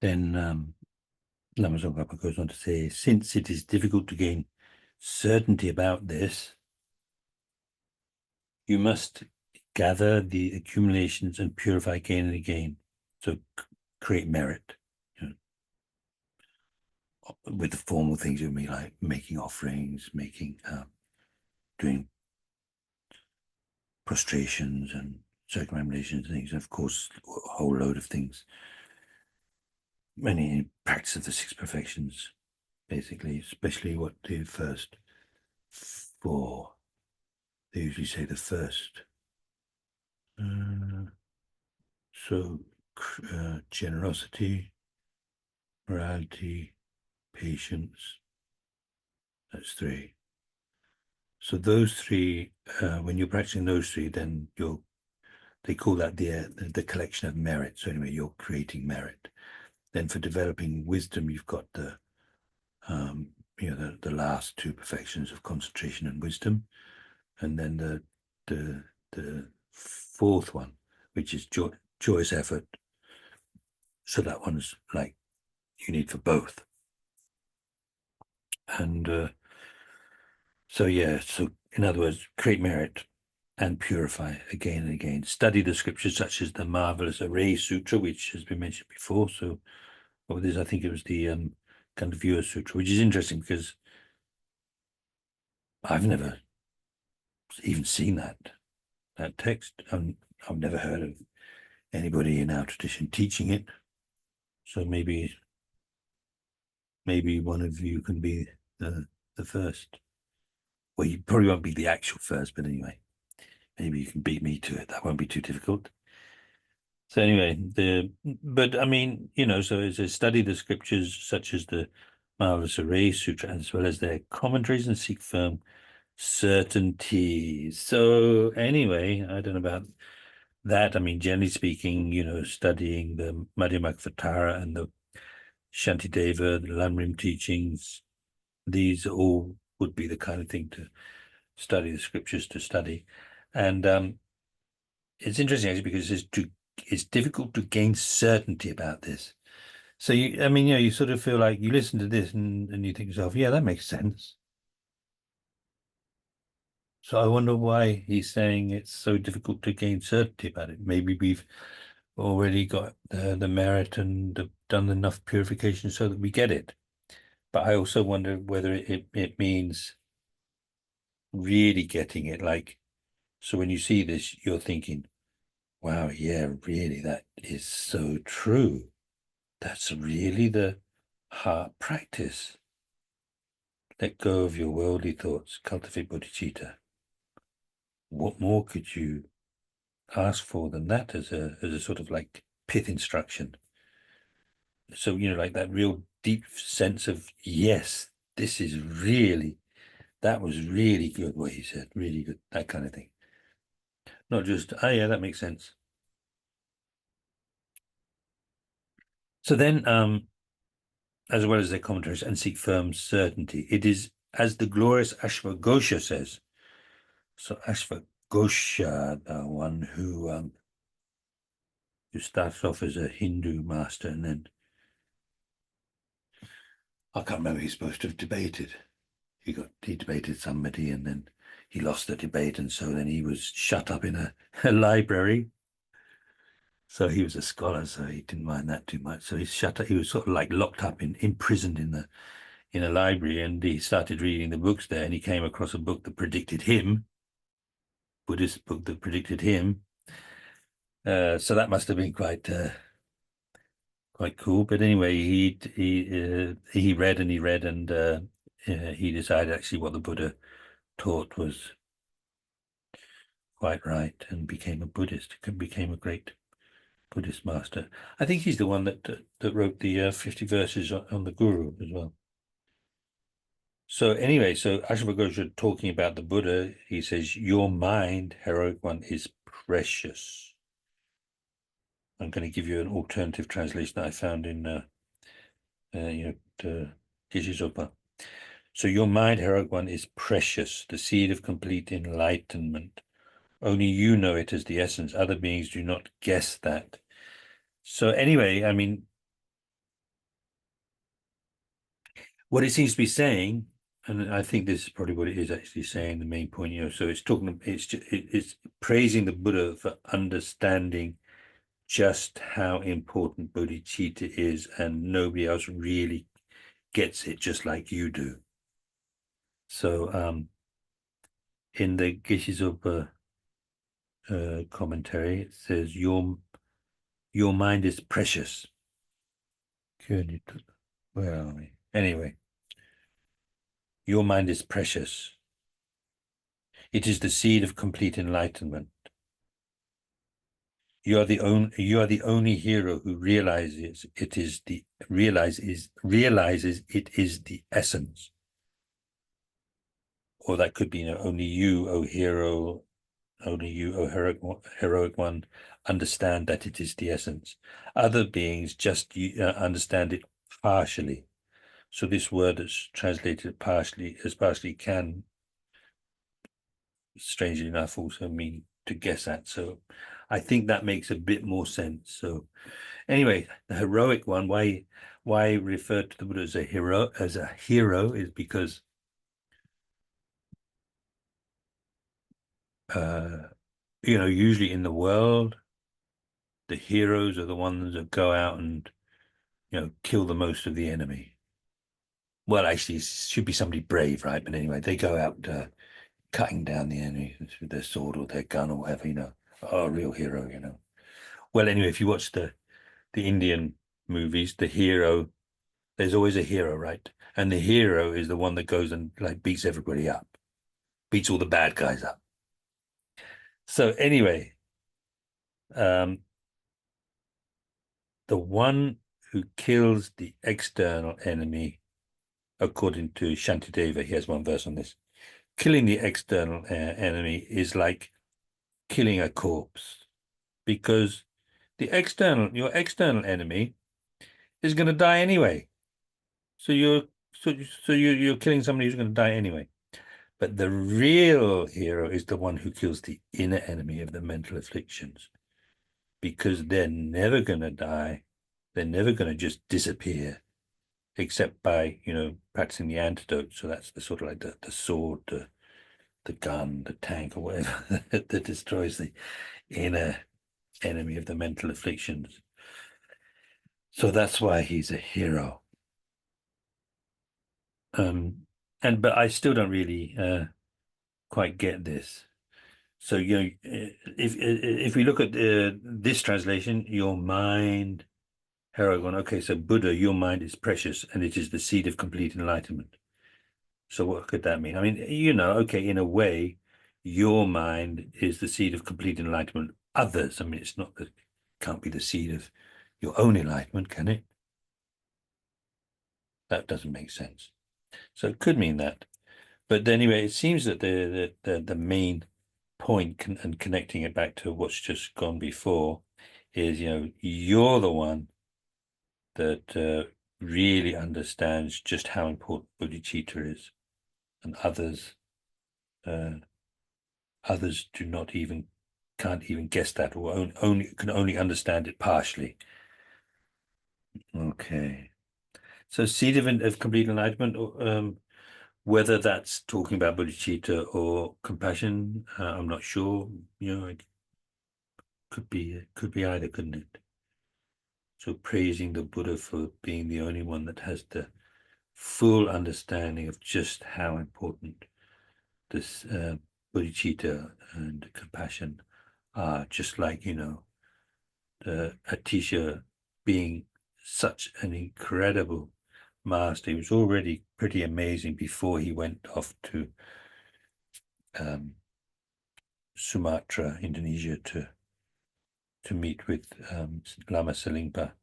S1: Then Lama Tsongkhapa goes on to say, since it is difficult to gain certainty about this, you must gather the accumulations and purify again and again. So create merit. With the formal things you mean, like making offerings, doing prostrations and circumambulations and things, and of course a whole load of things. Many practice of the six perfections, basically, especially what the first four. They usually say the first. So generosity, morality, patience. That's three. So those three, when you're practicing those three, then they call that the collection of merit. So anyway, you're creating merit. Then for developing wisdom, you've got the the last two perfections of concentration and wisdom, and then the fourth one, which is joyous effort. So that one's like you need for both. And so in other words, create merit and purify again and again. Study the scriptures such as the marvelous Array Sutra, which has been mentioned before. So what this, I think it was the Kandavya Sutra, which is interesting because I've never even seen that text. I've never heard of anybody in our tradition teaching it. So maybe one of you can be the first. Well, you probably won't be the actual first, but anyway, maybe you can beat me to it. That won't be too difficult. So anyway, but I mean, so it's a study the scriptures such as the Marvelous Array Sutra, as well as their commentaries, and seek firm certainty. So anyway, I don't know about that. I mean, generally speaking, studying the Madhyamakvatara and the Shantideva, the Lamrim teachings, these all would be the kind of thing to study the scriptures to study. And it's interesting actually because it's difficult to gain certainty about this. So you sort of feel like you listen to this and you think to yourself, yeah, that makes sense. So I wonder why he's saying it's so difficult to gain certainty about it. Maybe we've already got the merit and done enough purification so that we get it. But I also wonder whether it means really getting it. Like, so when you see this, you're thinking, wow, yeah, really, that is so true. That's really the heart practice. Let go of your worldly thoughts, cultivate bodhicitta. What more could you ask for than that as a sort of like pith instruction? So, like that real deep sense of, yes, this is really, that was really good what he said, really good, that kind of thing. Not just, oh yeah, that makes sense. So then, as well as their commentaries, and seek firm certainty. It is, as the glorious Ashvaghosha says. So Ashvaghosha, the one who started off as a Hindu master, and then I can't remember, he's supposed to have debated. He debated somebody, and then he lost the debate, and so then he was shut up in a library. So he was a scholar, so he didn't mind that too much. So he was sort of like locked up imprisoned in a library, and he started reading the books there, and he came across a book that predicted him, Buddhist book that predicted him. So that must have been quite cool. But anyway, he read and he read, and he decided actually what the Buddha taught was quite right, and became a Buddhist. Became a great Buddhist master. I think he's the one that wrote the 50 verses on the Guru as well. So anyway, so Ashvaghosha talking about the Buddha, he says, your mind, heroic one, is precious. I'm going to give you an alternative translation that I found in Geshe-Zopa. So your mind, heroic one, is precious, the seed of complete enlightenment. Only you know it as the essence. Other beings do not guess that. So anyway, I mean, what it seems to be saying, and I think this is probably what it is actually saying, the main point, so it's praising the Buddha for understanding just how important bodhicitta is, and nobody else really gets it just like you do. So in the Geshe-Zopa commentary, it says, your mind is precious. Where are we? Anyway, your mind is precious. It is the seed of complete enlightenment. You are the only hero who realizes it is the essence. Or that could be, only you, O hero, Only you, O heroic one, understand that it is the essence. Other beings just understand it partially. So this word that's translated partially as partially can, strangely enough, also mean to guess at. So I think that makes a bit more sense. So anyway, the heroic one, why refer to the Buddha as a hero is because usually in the world, the heroes are the ones that go out and kill the most of the enemy. Well, actually, it should be somebody brave, right? But anyway, they go out cutting down the enemy with their sword or their gun or whatever. Oh, a real hero. Well, anyway, if you watch the Indian movies, the hero, there's always a hero, right? And the hero is the one that goes and like beats everybody up, beats all the bad guys up. So anyway, the one who kills the external enemy, according to Shantideva, he has one verse on this. Killing the external enemy is like killing a corpse, because your external enemy is going to die anyway. So you're killing somebody who's going to die anyway. But the real hero is the one who kills the inner enemy of the mental afflictions, because they're never going to die. They're never going to just disappear, except by, practicing the antidote. So that's the sort of like the sword, the gun, the tank, or whatever that destroys the inner enemy of the mental afflictions. So that's why he's a hero. But I still don't really quite get this. So if we look at this translation, your mind, Heragon. Okay, so Buddha, your mind is precious, and it is the seed of complete enlightenment. So what could that mean? I mean, okay, in a way, your mind is the seed of complete enlightenment. Others, I mean, it's not that, it can't be the seed of your own enlightenment, can it? That doesn't make sense. So it could mean that. But anyway, it seems that the main point, and connecting it back to what's just gone before, is you're the one that really understands just how important bodhicitta is, and others can't even guess that, or can only understand it partially. Okay, so seed of complete enlightenment, whether that's talking about bodhicitta or compassion, I'm not sure. It could be either, couldn't it? So praising the Buddha for being the only one that has the full understanding of just how important this bodhicitta and compassion are, just like, Atisha being such an incredible master. He was already pretty amazing before he went off to Sumatra, Indonesia, to meet with Lama Selingpa.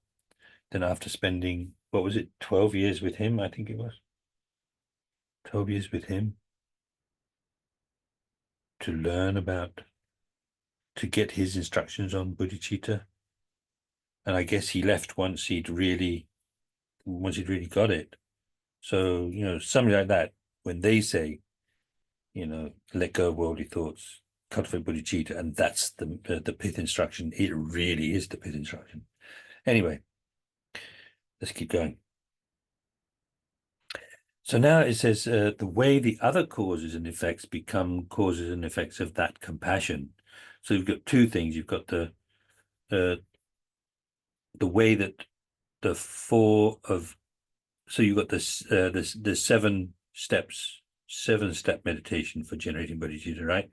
S1: Then after spending, what was it, 12 years with him, I think it was. 12 years with him to get his instructions on bodhicitta. And I guess he left once he'd really got it. So, something like that, when they say, let go of worldly thoughts, cultivate bodhicitta, and that's the pith instruction, it really is the pith instruction. Anyway, let's keep going. So now it says the way the other causes and effects become causes and effects of that compassion. So you've got two things. You've got the way that the four of, so you've got this the 7-step meditation for generating bodhicitta, right?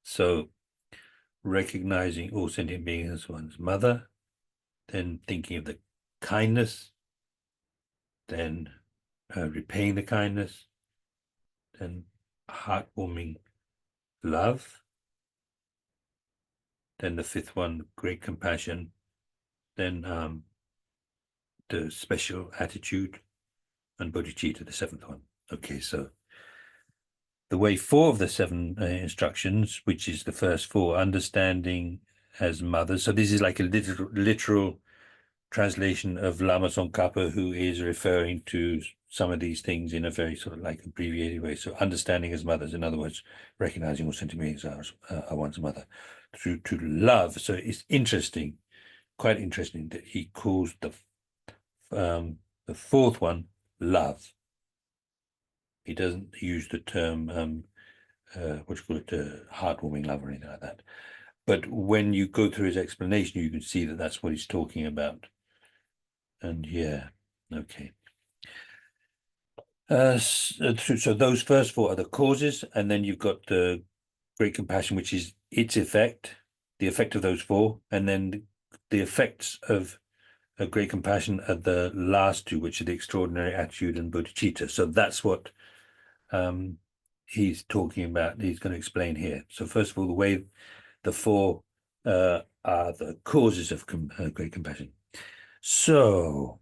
S1: So recognizing all sentient beings as one's mother, then thinking of the kindness, then repaying the kindness, then heartwarming love, then the fifth one, great compassion, then the special attitude, and bodhicitta, the seventh one. Okay, so the way 4 of the 7 instructions, which is the first 4, understanding as mothers. So this is like a literal translation of Lama Tsongkhapa, who is referring to some of these things in a very sort of like abbreviated way. So understanding as mothers, in other words, recognizing all sentient beings are one's mother. To love. So it's interesting, quite interesting, that he calls the 4th one love. He doesn't use the term what you call it, heartwarming love or anything like that. But when you go through his explanation, you can see that that's what he's talking about. And yeah, okay. So those first 4 are the causes, and then you've got the great compassion, which is its effect, the effect of those 4, and then the effects of a great compassion are the last 2, which are the extraordinary attitude and bodhicitta. So that's what he's talking about. He's going to explain here. So first of all, the way the 4 are the causes of great compassion. So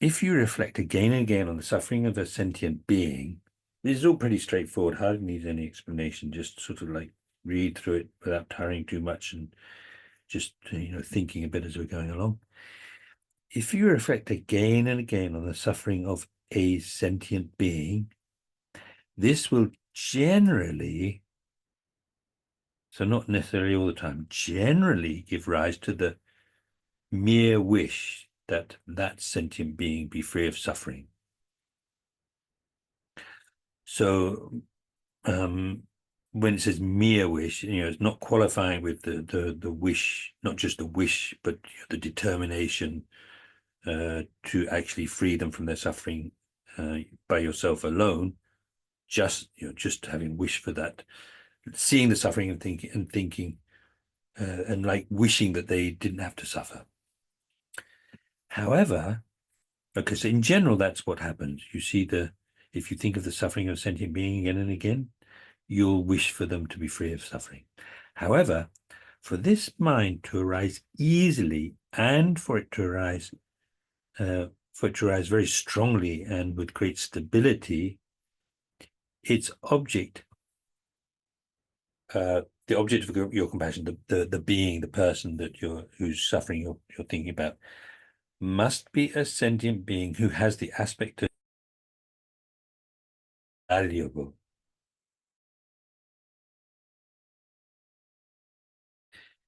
S1: if you reflect again and again on the suffering of a sentient being, this is all pretty straightforward, hardly needs any explanation, just sort of like read through it without tiring too much and just, thinking a bit as we're going along. If you reflect again and again on the suffering of a sentient being, this will generally, so not necessarily all the time, generally give rise to the mere wish that that sentient being be free of suffering. So when it says mere wish, it's not qualifying with the wish, not just the wish, but the determination to actually free them from their suffering by yourself alone. Just having wish for that, seeing the suffering and thinking and like wishing that they didn't have to suffer. However, because in general, that's what happens. You see if you think of the suffering of a sentient being again and again, you'll wish for them to be free of suffering. However, for this mind to arise easily and for it to arise very strongly and with great stability, its object, the object of your compassion, the being, the person that who's suffering you're thinking about, must be a sentient being who has the aspect of valuable.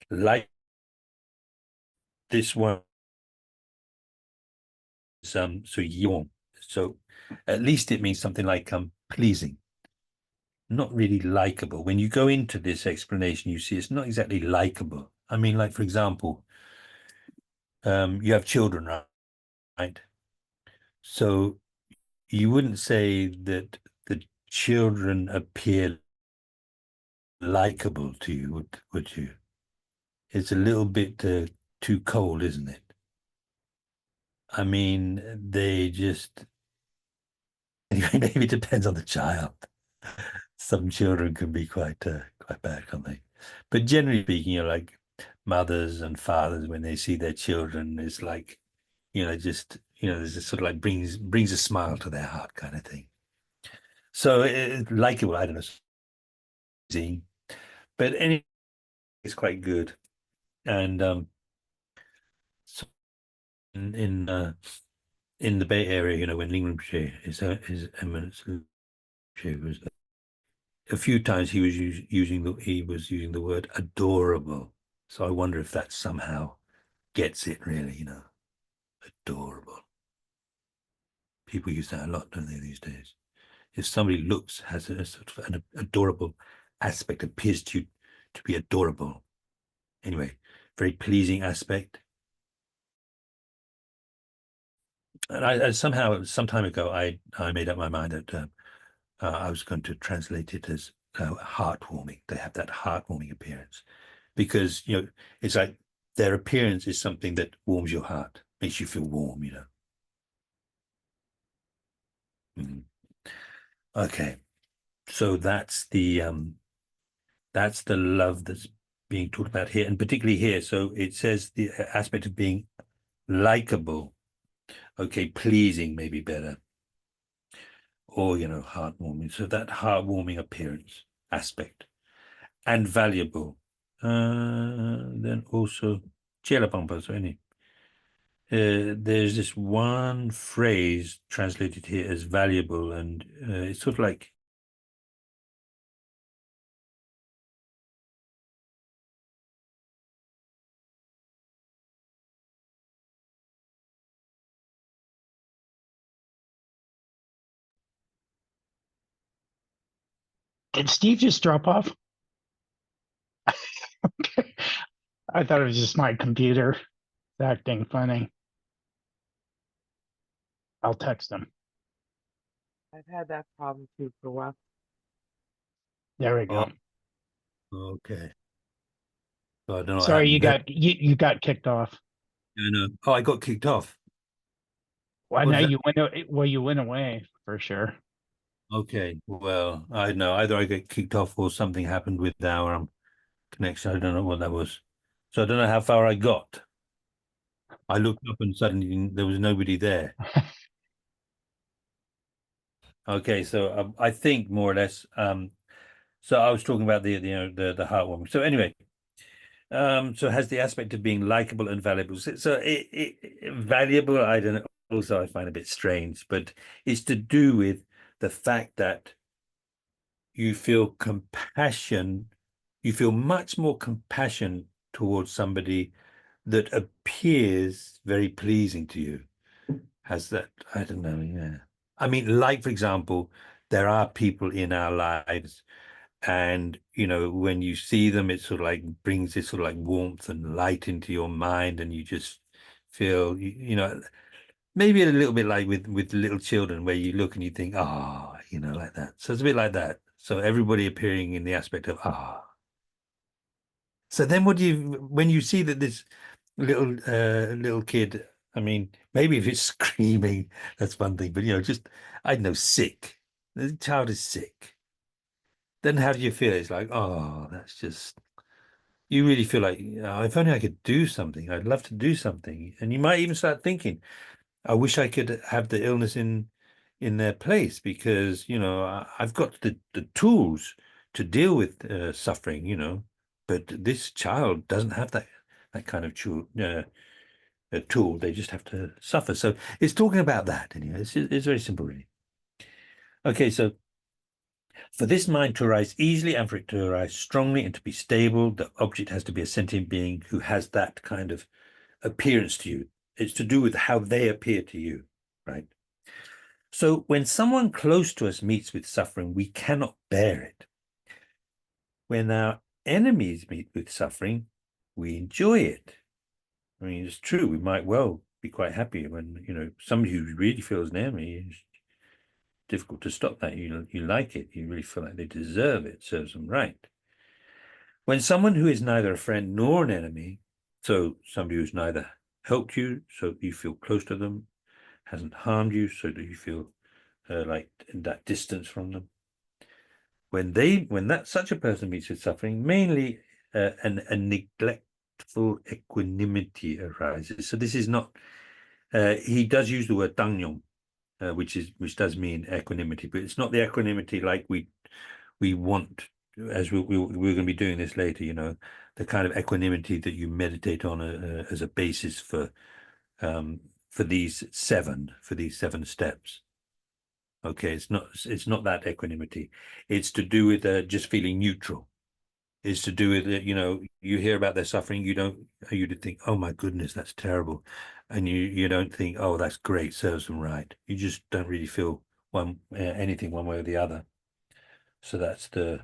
S1: Like this one, so yon. So at least it means something like pleasing, not really likable. When you go into this explanation, you see it's not exactly likable. I mean, like, for example, you have children, right? So you wouldn't say that the children appear likable to you, would you? It's a little bit too cold, isn't it? I mean, they just anyway, maybe it depends on the child. Some children can be quite bad, can't they? But generally speaking, like mothers and fathers, when they see their children, it's like, just there's this sort of like brings a smile to their heart kind of thing. So likable, I don't know, but anyway, it's quite good. And so in the Bay Area, when Ling Rinpoche, his eminence was a few times he was using the word adorable. So I wonder if that somehow gets it really, adorable. People use that a lot, don't they, these days? If somebody has a sort of an adorable aspect, appears to be adorable. Anyway, very pleasing aspect. And I somehow, some time ago, I made up my mind that I was going to translate it as heartwarming. They have that heartwarming appearance because, it's like their appearance is something that warms your heart, makes you feel warm, Mm. Okay, so that's the love that's being talked about here, and particularly here. So it says the aspect of being likable. Okay, pleasing may be better. or heartwarming. So that heartwarming appearance aspect and valuable. Then also there's this one phrase translated here as valuable, and it's sort of like
S2: Did Steve just drop off? I thought it was just my computer acting funny. I'll text him.
S3: I've had that problem too for a while.
S2: There we
S1: oh,
S2: go.
S1: okay. So I don't know what
S2: Sorry,
S1: happened there.
S2: you got kicked off.
S1: I know. Oh, I got kicked off.
S2: Well,
S1: What
S2: now
S1: does that?
S2: you went away for sure.
S1: Okay. Well, I know either I get kicked off or something happened with our connection. I don't know what that was. So I don't know how far I got. I looked up and suddenly there was nobody there. Okay, so I think more or less. So I was talking about the heartwarming. So anyway, so it has the aspect of being likable and valuable. So valuable, I don't know. Also, I find a bit strange, but it's to do with the fact that you feel compassion. You feel much more compassion towards somebody that appears very pleasing to you. Has that? I don't know. Yeah. I mean, like for example, there are people in our lives, and when you see them, it sort of like brings this sort of like warmth and light into your mind, and you just feel maybe a little bit like with little children, where you look and you think, like that. So it's a bit like that. So everybody appearing in the aspect of So then what do you when you see that this little kid, I mean, maybe if it's screaming, that's one thing, but just I don't know, sick. The child is sick. Then how do you feel? It's like, oh, that's just you really feel like, if only I could do something. I'd love to do something. And you might even start thinking, I wish I could have the illness in their place, because I've got the tools to deal with suffering, but this child doesn't have that kind of tool. They just have to suffer. So it's talking about that anyway. It's very simple, really. Okay, so for this mind to arise easily and for it to arise strongly and to be stable, the object has to be a sentient being who has that kind of appearance to you. It's to do with how they appear to you, right? So when someone close to us meets with suffering, we cannot bear it. When our enemies meet with suffering, we enjoy it. I mean, it's true. We might well be quite happy when, somebody who really feels an enemy, is difficult to stop that. You like it. You really feel like they deserve it. Serves them right. When someone who is neither a friend nor an enemy, so somebody who's neither helped you, so you feel close to them, hasn't harmed you, so that you feel like in that distance from them. When that such a person meets with suffering, mainly a neglectful equanimity arises. So this is not. He does use the word dangyong, which does mean equanimity, but it's not the equanimity like we want, as we're going to be doing this later. The kind of equanimity that you meditate on as a basis for these seven steps. Okay, it's not that equanimity. It's to do with just feeling neutral. It's to do with you hear about their suffering, you think, oh my goodness, that's terrible, and you don't think, oh, that's great, serves them right. You just don't really feel anything one way or the other. So that's the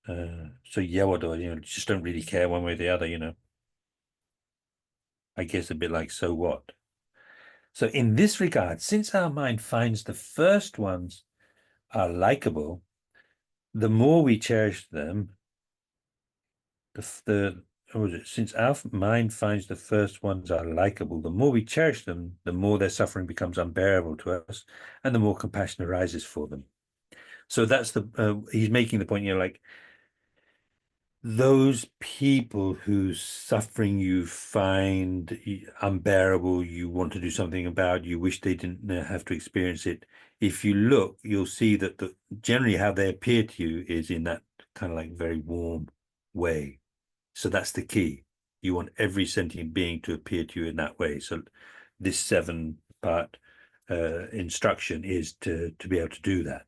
S1: so yawado, just don't really care one way or the other. I guess a bit like so what. So in this regard, since our mind finds the first ones are likable, the more we cherish them, since our mind finds the first ones are likable, the more we cherish them, the more their suffering becomes unbearable to us, and the more compassion arises for them. So that's he's making the point, like those people whose suffering you find unbearable, you want to do something about, you wish they didn't have to experience it. If you look, you'll see that generally how they appear to you is in that kind of like very warm way. So that's the key. You want every sentient being to appear to you in that way. So this 7-part instruction is to be able to do that.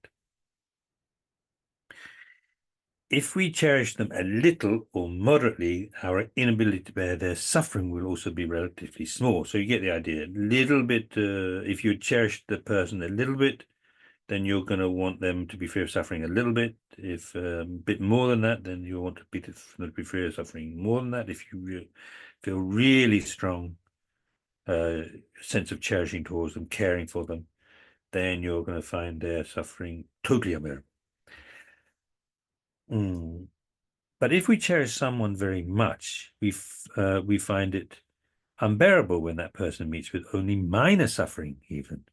S1: If we cherish them a little or moderately, our inability to bear their suffering will also be relatively small. So you get the idea. A little bit, if you cherish the person a little bit, then you're going to want them to be free of suffering a little bit. If a bit more than that, then you want to be free of suffering more than that. If you feel really strong sense of cherishing towards them, caring for them, then you're going to find their suffering totally unbearable. But if we cherish someone very much, we find it unbearable when that person meets with only minor suffering even.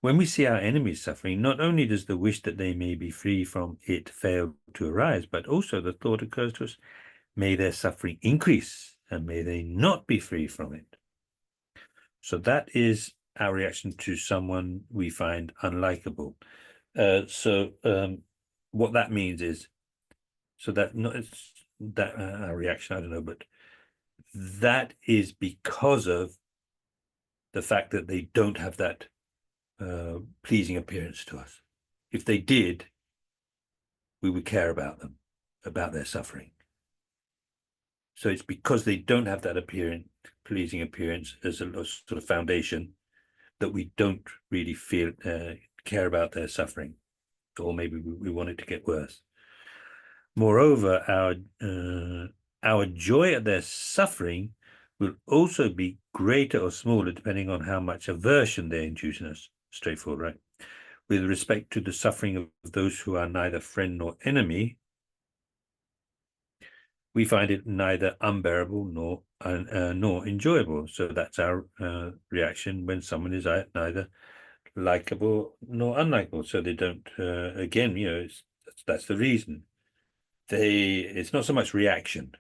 S1: When we see our enemies suffering, not only does the wish that they may be free from it fail to arise, but also the thought occurs to us, may their suffering increase and may they not be free from it. So that is our reaction to someone we find unlikable. What that means is, so that not it's that our reaction, I don't know, but that is because of the fact that they don't have that pleasing appearance to us. If they did, we would care about them, about their suffering. So it's because they don't have that pleasing appearance as a sort of foundation that we don't really feel care about their suffering, or maybe we want it to get worse. Moreover, our joy at their suffering will also be greater or smaller depending on how much aversion they induce in us. Straightforward, right? With respect to the suffering of those who are neither friend nor enemy, we find it neither unbearable nor enjoyable. So that's our reaction when someone is neither likable nor unlikable. So they don't. Again, that's the reason. It's not so much reaction.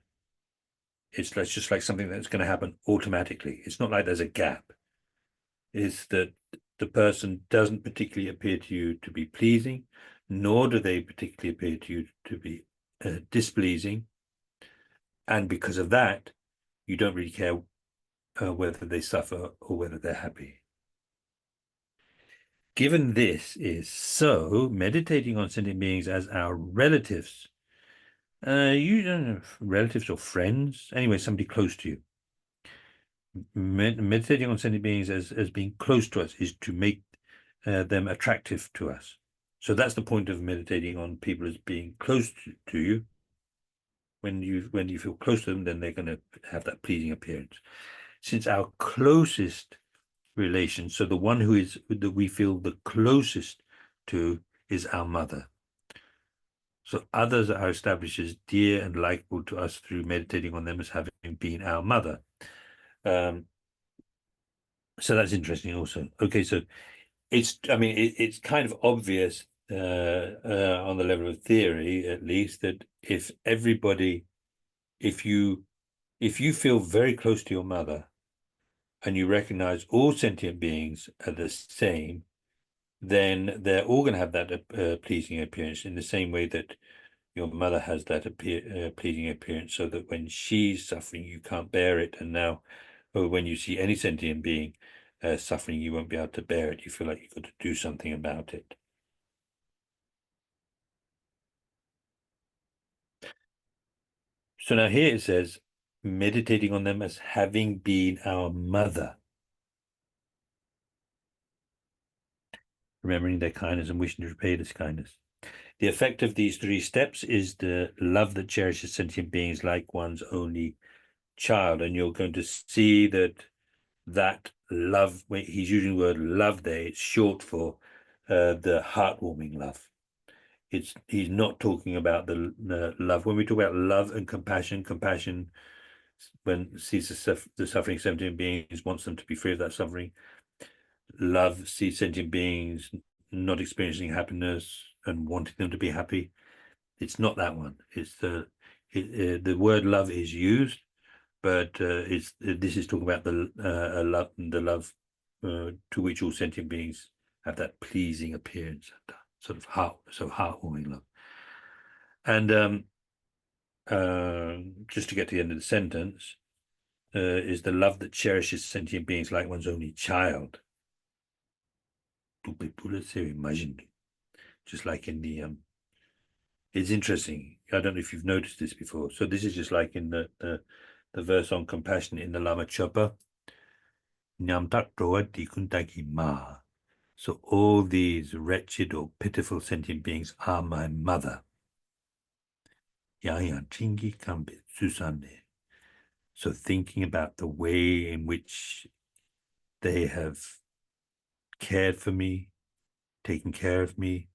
S1: It's just like something that's going to happen automatically. It's not like there's a gap. It's that the person doesn't particularly appear to you to be pleasing, nor do they particularly appear to you to be displeasing. And because of that, you don't really care whether they suffer or whether they're happy. Given this is so, meditating on sentient beings as our relatives, you don't know, relatives or friends, anyway, somebody close to you. Meditating on sentient beings as being close to us is to make them attractive to us. So that's the point of meditating on people as being close to you. When you feel close to them, then they're going to have that pleasing appearance. Since our closest relation, so the one that we feel the closest to is our mother. So others are established as dear and likable to us through meditating on them as having been our mother. So that's interesting also. Okay, so it's kind of obvious on the level of theory, at least, that if you feel very close to your mother and you recognize all sentient beings are the same, then they're all going to have that pleasing appearance in the same way that your mother has that pleasing appearance, so that when she's suffering, you can't bear it. And now, when you see any sentient being suffering, you won't be able to bear it. You feel like you've got to do something about it. So now here it says, meditating on them as having been our mother. Remembering their kindness and wishing to repay this kindness. The effect of these 3 steps is the love that cherishes sentient beings like one's only child. And you're going to see that love, he's using the word love there, it's short for the heartwarming love. He's not talking about the love. When we talk about love and compassion, when sees the suffering sentient beings, wants them to be free of that suffering. Love sees sentient beings not experiencing happiness and wanting them to be happy. It's not that one. It's the word love is used, but this is talking about the love to which all sentient beings have that pleasing appearance, that sort of heartwarming love. And just to get to the end of the sentence, is the love that cherishes sentient beings like one's only child. Just like in the it's interesting. I don't know if you've noticed this before. So this is just like in the verse on compassion in the Lama Chöpa. So all these wretched or pitiful sentient beings are my mother. So thinking about the way in which they have cared for me, taken care of me,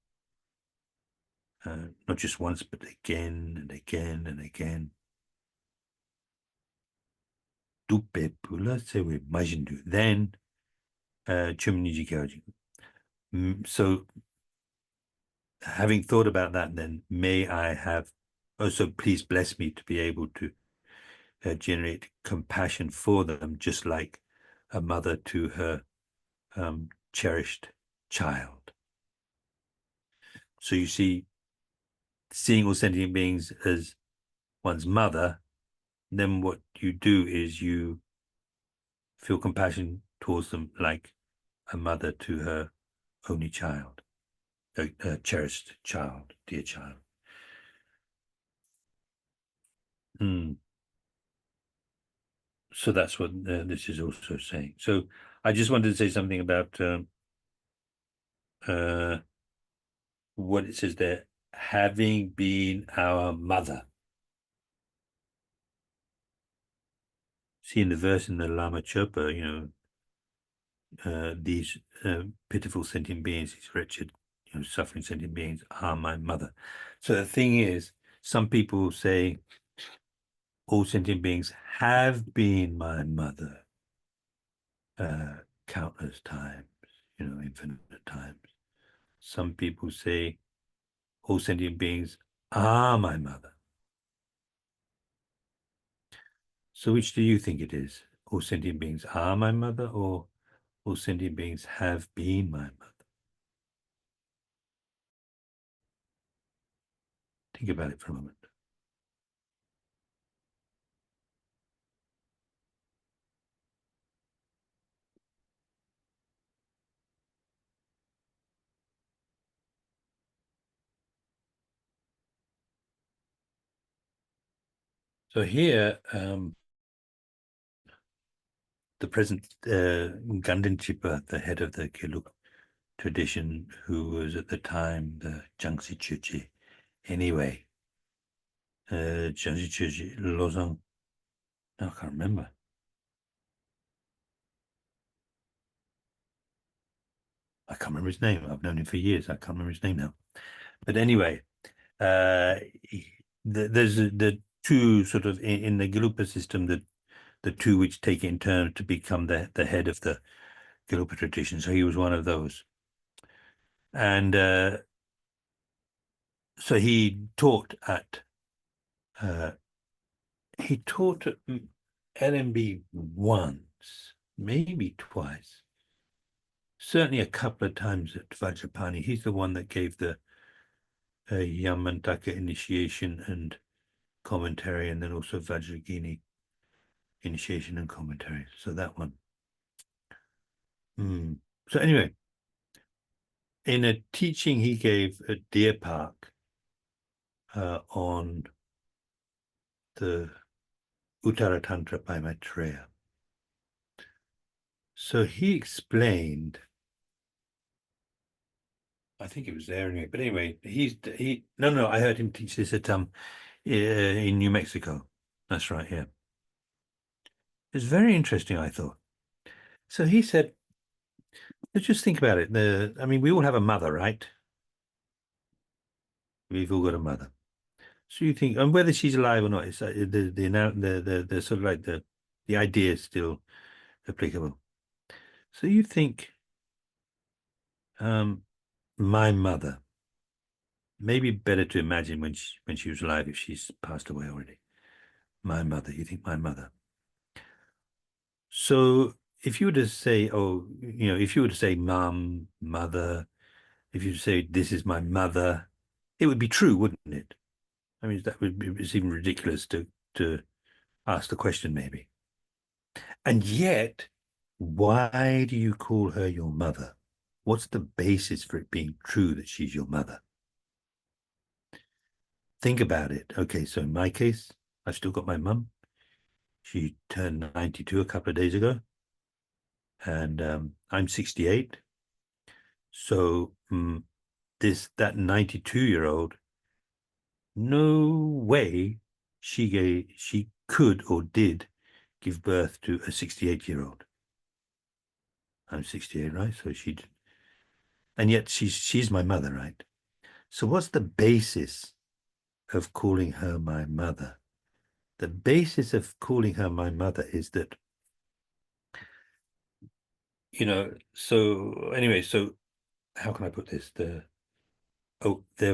S1: not just once, but again and again and again. Then, so having thought about that, then may I have also please bless me to be able to generate compassion for them, just like a mother to her cherished child. So you see, seeing all sentient beings as one's mother, then what you do is you feel compassion towards them like a mother to her only child, a cherished child, dear child. So that's what this is also saying. So I just wanted to say something about what it says there, having been our mother. See in the verse in the Lama Chöpa, these pitiful sentient beings, these wretched, suffering sentient beings are my mother. So the thing is, some people say all sentient beings have been my mother countless times, infinite times. Some people say all sentient beings are my mother. So which do you think it is? All sentient beings are my mother, or all sentient beings have been my mother? Think about it for a moment. So here, the present Ganden Chipa, the head of the Gelug tradition, who was at the time the Jiangxi Chuji. Anyway, Jiangxi Chuji, Lozang, I can't remember. I can't remember his name. I've known him for years. I can't remember his name now. But anyway, there's the two sort of in the Gelugpa system, the two which take it in turn to become the head of the Gelugpa tradition. So he was one of those. And so he taught at LMB once, maybe twice, certainly a couple of times at Vajrapani. He's the one that gave the Yamantaka initiation and commentary, and then also Vajragini initiation and commentary. So that one. So anyway, in a teaching he gave at Deer Park on the Uttara Tantra by Maitreya. So he explained, I think it was there anyway, but anyway, I heard him teach this at in New Mexico. That's right, yeah. It's very interesting, I thought. So he said, let's just think about it. We all have a mother, right? We've all got a mother. So you think, and whether she's alive or not, it's like the sort of like the idea is still applicable. So you think, my mother, maybe better to imagine when she was alive, if she's passed away already. My mother, you think my mother. So if you were to say, oh, if you were to say mum, mother, if you say this is my mother, it would be true, wouldn't it? I mean, that would be, it's even ridiculous to ask the question, maybe. And yet, why do you call her your mother? What's the basis for it being true that she's your mother? Think about it. Okay, so in my case, I've still got my mum. She turned 92 a couple of days ago, and I'm 68. So that 92-year-old, no way she could or did give birth to a 68-year-old. I'm 68, right? So she did. And yet she's my mother, right? So what's the basis of calling her my mother? The basis of calling her my mother is that, so anyway, so how can I put this? There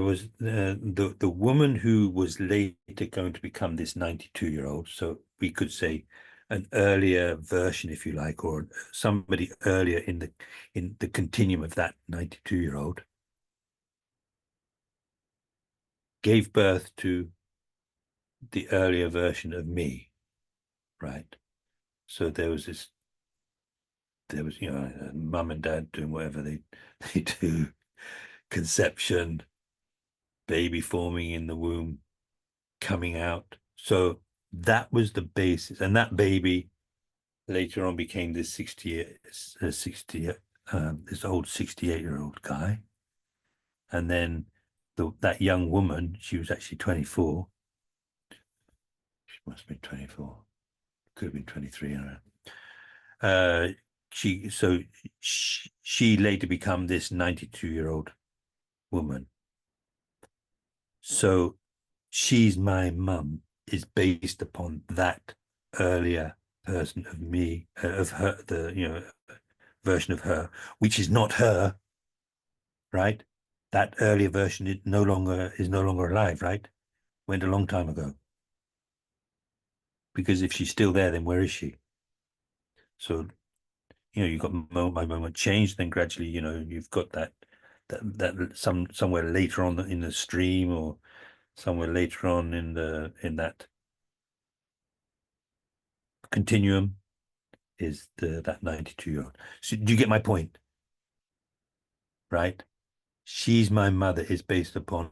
S1: was the woman who was later going to become this 92-year-old. So we could say an earlier version, if you like, or somebody earlier in the continuum of that 92-year-old gave birth to the earlier version of me, right? So there was, mum and dad doing whatever they do, conception, baby forming in the womb, coming out. So that was the basis, and that baby later on became this 68-year-old guy, and then that young woman, she was actually 24. She must have been 24. Could have been 23. I don't know. She later become this 92-year-old woman. So she's my mum is based upon that earlier person of me, of her, version of her, which is not her, right? That earlier version is no longer alive, right? Went a long time ago. Because if she's still there, then where is she? So, you've got my moment changed, then gradually, you've got that somewhere later on in the stream, or somewhere later on in that continuum is that 92-year-old. So do you get my point? Right? She's my mother is based upon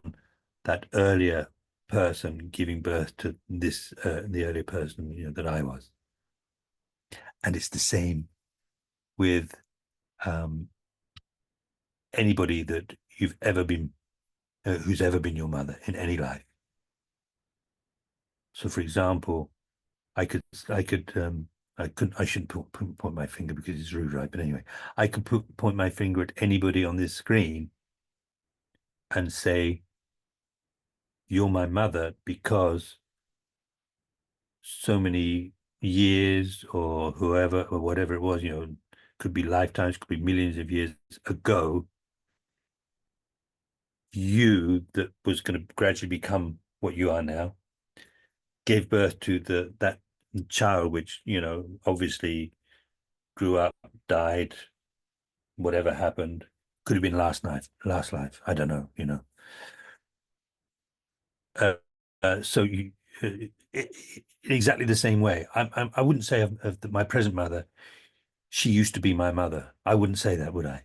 S1: that earlier person giving birth to this the earlier person that I was. And it's the same with anybody that you've ever been, who's ever been your mother in any life. So, for example, I shouldn't point my finger because it's rude, right? But anyway, I could point my finger at anybody on this screen and say, you're my mother because so many years or whoever or whatever it was, could be lifetimes, could be millions of years ago, you that was going to gradually become what you are now gave birth to that child, which, obviously grew up, died, whatever happened, could have been last life. I don't know, so you, exactly the same way. I wouldn't say of my present mother, she used to be my mother. I wouldn't say that, would I?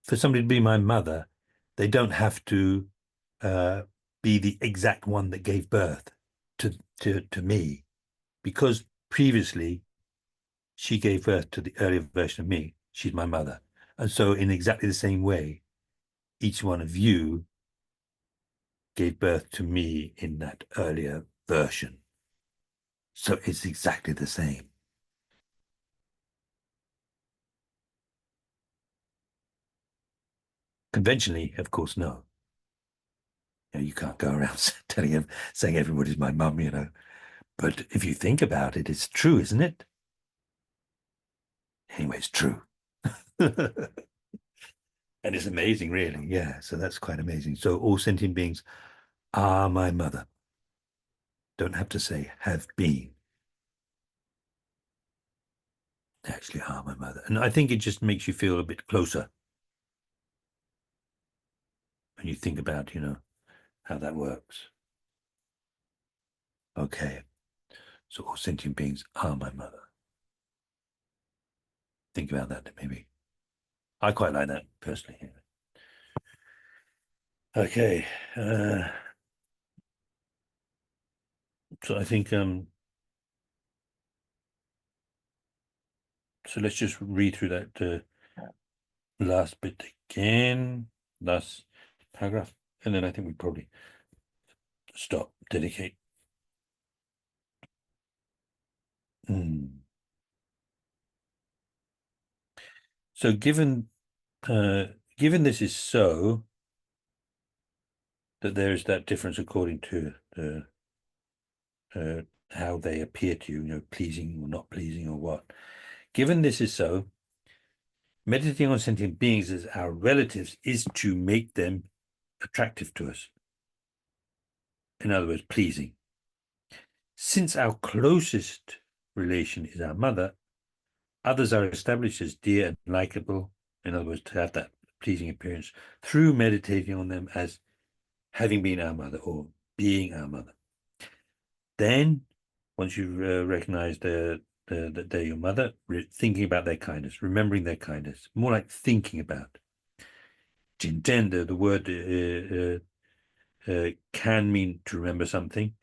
S1: For somebody to be my mother, they don't have to be the exact one that gave birth to me, because previously she gave birth to the earlier version of me. She's my mother. And so in exactly the same way, each one of you gave birth to me in that earlier version. So it's exactly the same. Conventionally, of course, no. You can't go around saying everybody's my mum, But if you think about it, it's true, isn't it? Anyway, it's true. And it's amazing, really. Yeah, so that's quite amazing. So all sentient beings are my mother. Don't have to say have been. They actually are my mother. And I think it just makes you feel a bit closer when you think about, how that works. Okay. So all sentient beings are my mother. Think about that, maybe. I quite like that, personally. Okay. So I think, so let's just read through that last bit again, last paragraph, and then I think we probably stop, dedicate. So given this is so, that there is that difference according to the how they appear to you, pleasing or not pleasing or what. Given this is so, meditating on sentient beings as our relatives is to make them attractive to us. In other words, pleasing. Since our closest relation is our mother, others are established as dear and likable, in other words, to have that pleasing appearance, through meditating on them as having been our mother or being our mother. Then, once you've recognized that they're your mother, thinking about their kindness, remembering their kindness, more like thinking about. Jinten, the word can mean to remember something,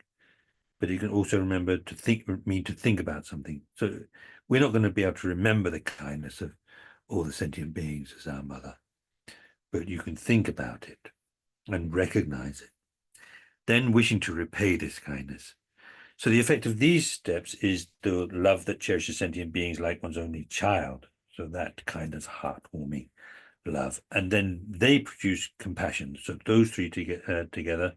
S1: but it can also mean to think about something. So we're not going to be able to remember the kindness of all the sentient beings as our mother, but you can think about it and recognize it. Then wishing to repay this kindness. So the effect of these steps is the love that cherishes sentient beings like one's only child. So that kind of heartwarming love. And then they produce compassion. So those three together,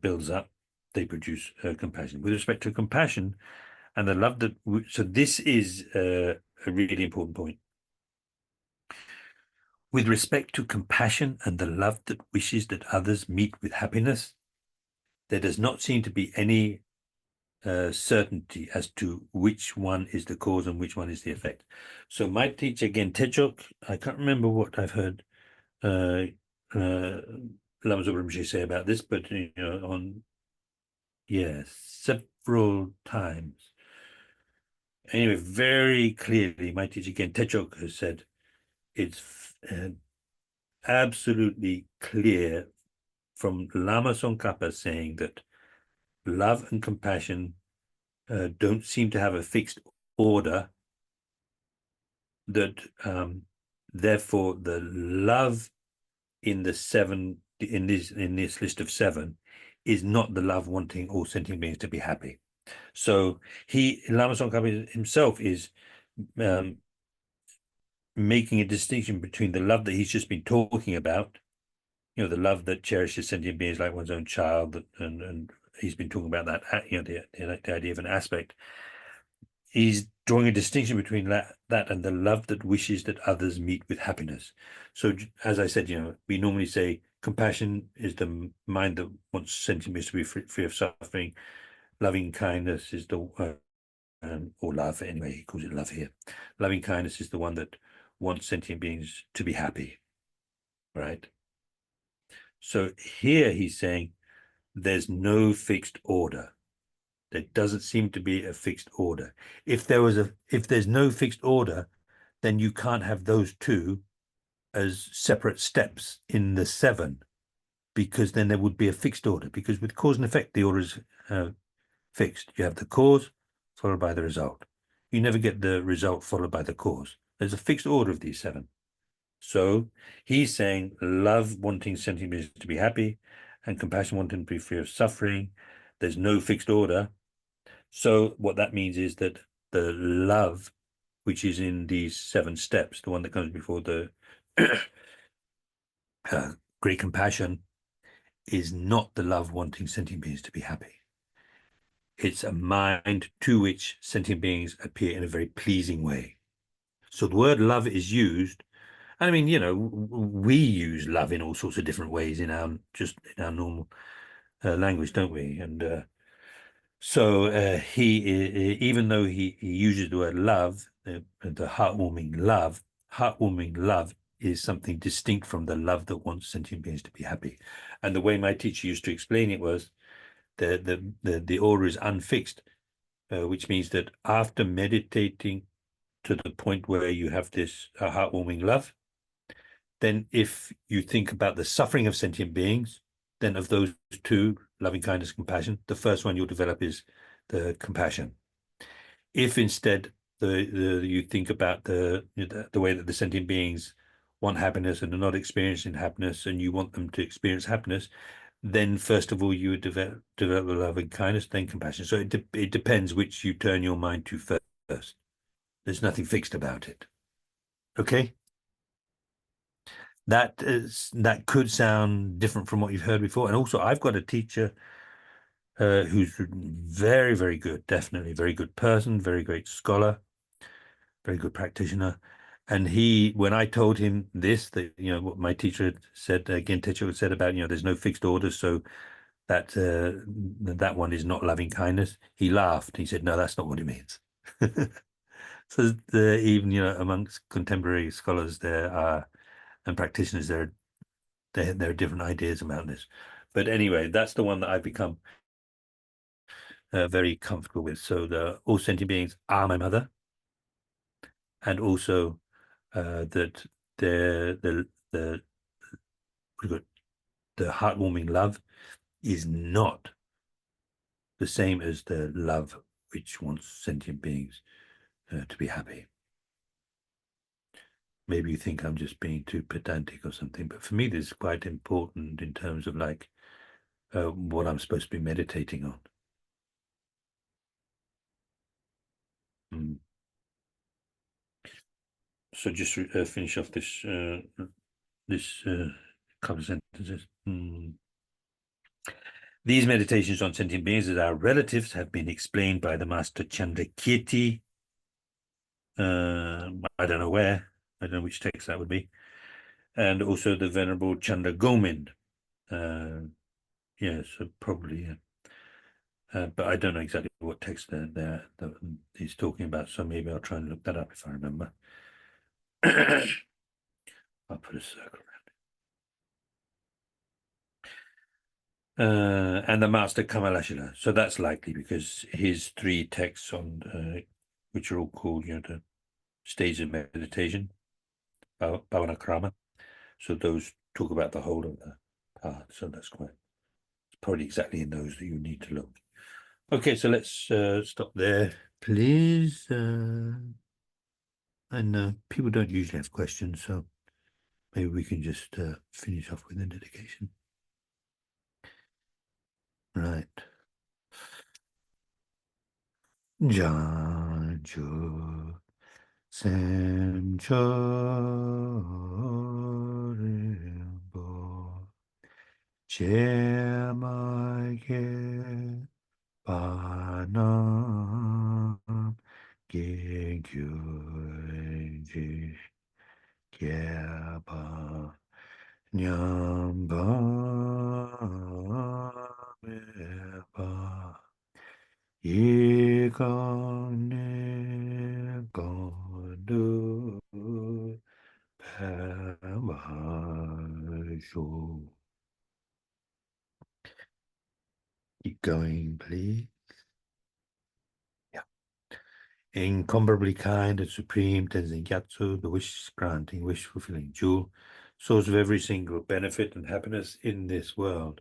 S1: builds up. They produce compassion. With respect to compassion and the love that... So this is a really important point. With respect to compassion and the love that wishes that others meet with happiness, there does not seem to be any certainty as to which one is the cause and which one is the effect. So my teacher again, Tejok, I can't remember what I've heard Lama Rinpoche say about this, but several times. Anyway, very clearly, my teacher again, Tejok, has said it's absolutely clear from Lama Tsongkhapa saying that love and compassion don't seem to have a fixed order, that therefore the love in the seven, in this list of seven, is not the love wanting all sentient beings to be happy. So Lama Tsongkhapa himself is making a distinction between the love that he's just been talking about, the love that cherishes sentient beings like one's own child, and he's been talking about that, the idea of an aspect. He's drawing a distinction between that and the love that wishes that others meet with happiness. So, as I said, we normally say compassion is the mind that wants sentient beings to be free of suffering. Loving kindness is the or love, anyway, he calls it love here. Loving kindness is the one that wants sentient beings to be happy, right? So here he's saying there's no fixed order. There doesn't seem to be a fixed order. If there's no fixed order, then you can't have those two as separate steps in the seven, because then there would be a fixed order. Because with cause and effect, the order is fixed. You have the cause followed by the result. You never get the result followed by the cause. There's a fixed order of these seven. So he's saying love wanting sentient beings to be happy, and compassion wanting to be free of suffering. There's no fixed order. So what that means is that the love, which is in these seven steps, the one that comes before the great compassion, is not the love wanting sentient beings to be happy. It's a mind to which sentient beings appear in a very pleasing way. So the word love is used I mean, you know, we use love in all sorts of different ways in our normal language, don't we? And so even though he uses the word love, the heartwarming love is something distinct from the love that wants sentient beings to be happy. And the way my teacher used to explain it was the aura is unfixed, which means that after meditating to the point where you have this heartwarming love, then if you think about the suffering of sentient beings, then of those two, loving kindness, compassion, the first one you'll develop is the compassion. If instead you think about the way that the sentient beings want happiness and are not experiencing happiness, and you want them to experience happiness, then first of all you would develop the loving kindness, then compassion. So it depends which you turn your mind to first. There's nothing fixed about it. Okay. That could sound different from what you've heard before. And also, I've got a teacher who's very, very good, definitely very good person, very great scholar, very good practitioner. And when I told him this, that, you know, what my teacher had said, teacher had said about, you know, there's no fixed orders, so that one is not loving kindness. He laughed. He said, no, that's not what it means. So even, you know, amongst contemporary scholars there are and practitioners, there are different ideas about this. But anyway, that's the one that I've become very comfortable with. So all sentient beings are my mother, and also that the heartwarming love is not the same as the love which wants sentient beings to be happy. Maybe you think I'm just being too pedantic or something, but for me, this is quite important in terms of like what I'm supposed to be meditating on. So just finish off this couple of sentences. These meditations on sentient beings as our relatives have been explained by the Master Chandrakirti. I don't know where. I don't know which text that would be. And also the Venerable Chandra Gomind. Yeah, so probably, yeah. But I don't know exactly what text that he's talking about, so maybe I'll try and look that up if I remember. I'll put a circle around. And the Master Kamalashila. So that's likely because his 3 texts on which are all called, you know, the stages of meditation, Bhavanakrama. So those talk about the whole of the path. So that's probably exactly in those that you need to look. Okay, so let's stop there, please. And people don't usually have questions, so maybe we can just finish off with the dedication. Right. Janju Senchorimbo Chemage Panam Gyuji Gyaba Nyamba Meba Yikane Gandu Pamajo. Keep going, please. Yeah. Incomparably kind and supreme Tenzin Gyatso, the wish-granting, wish-fulfilling jewel, source of every single benefit and happiness in this world.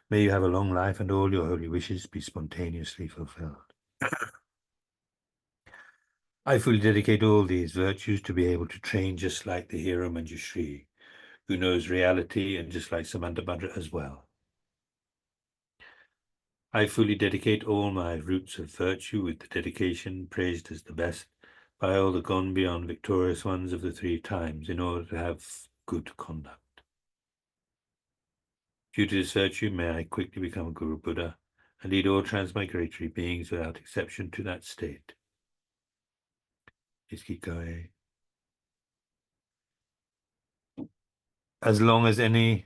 S1: May you have a long life and all your holy wishes be spontaneously fulfilled. I fully dedicate all these virtues to be able to train just like the hero Manjushri, who knows reality, and just like Samanthabhadra as well. I fully dedicate all my roots of virtue with the dedication praised as the best by all the gone beyond victorious ones of the 3 times in order to have good conduct. Due to this virtue, may I quickly become a Guru Buddha and lead all transmigratory beings without exception to that state. Just keep going. as long as any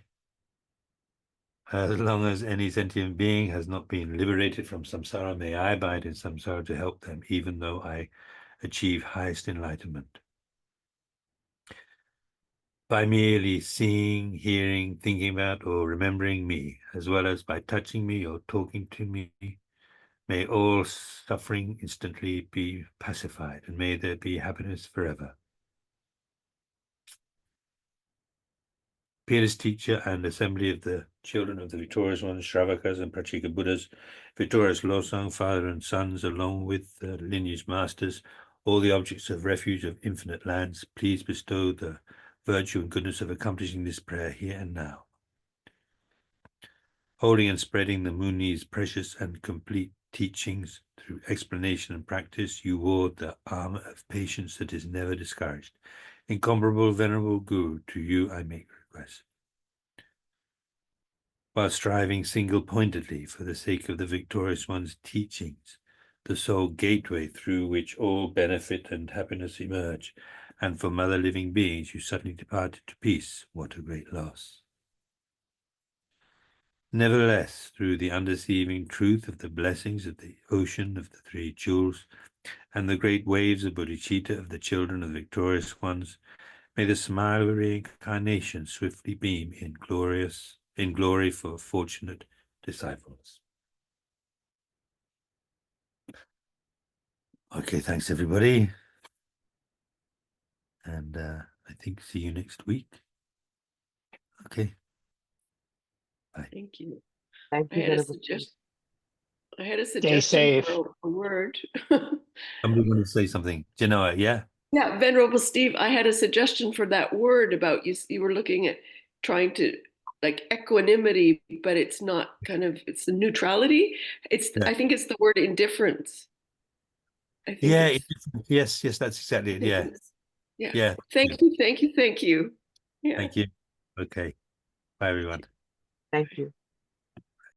S1: sentient being has not been liberated from samsara, may I abide in samsara to help them, even though I achieve highest enlightenment. By merely seeing, hearing, thinking about, or remembering me, as well as by touching me or talking to me, may all suffering instantly be pacified, and may there be happiness forever. Peerless teacher and assembly of the children of the victorious ones, Shravakas and Prachika Buddhas, victorious Losang, father and sons, along with the lineage masters, all the objects of refuge of infinite lands, please bestow the virtue and goodness of accomplishing this prayer here and now. Holding and spreading the Muni's precious and complete teachings through explanation and practice, you ward the armor of patience that is never discouraged. Incomparable Venerable Guru, to you I make request. While striving single-pointedly for the sake of the victorious one's teachings, the sole gateway through which all benefit and happiness emerge, and for mother living beings, you suddenly departed to peace. What a great loss. Nevertheless, through the undeceiving truth of the blessings of the ocean of the three jewels and the great waves of Bodhicitta of the children of the victorious ones, may the smile of reincarnation swiftly beam in glory for fortunate disciples. Okay, thanks everybody. And I think see you next week. Okay. Bye.
S4: Thank you.
S3: Thank
S4: I
S3: you,
S4: had a
S3: Venerable.
S2: Stay
S4: suggestion
S2: safe.
S4: for a word.
S1: Somebody want to say something? Genoa, yeah?
S4: Yeah, Venerable Steve, I had a suggestion for that word about you. You were looking at trying to like equanimity, but it's not kind of, it's the neutrality.
S1: Yeah.
S4: I think it's the word indifference. I think
S1: Yeah,
S4: it's,
S1: yes, that's exactly it. Yeah.
S4: yeah.
S1: Yeah.
S4: Thank you. Yeah.
S1: Thank you. Okay. Bye everyone.
S3: Thank you.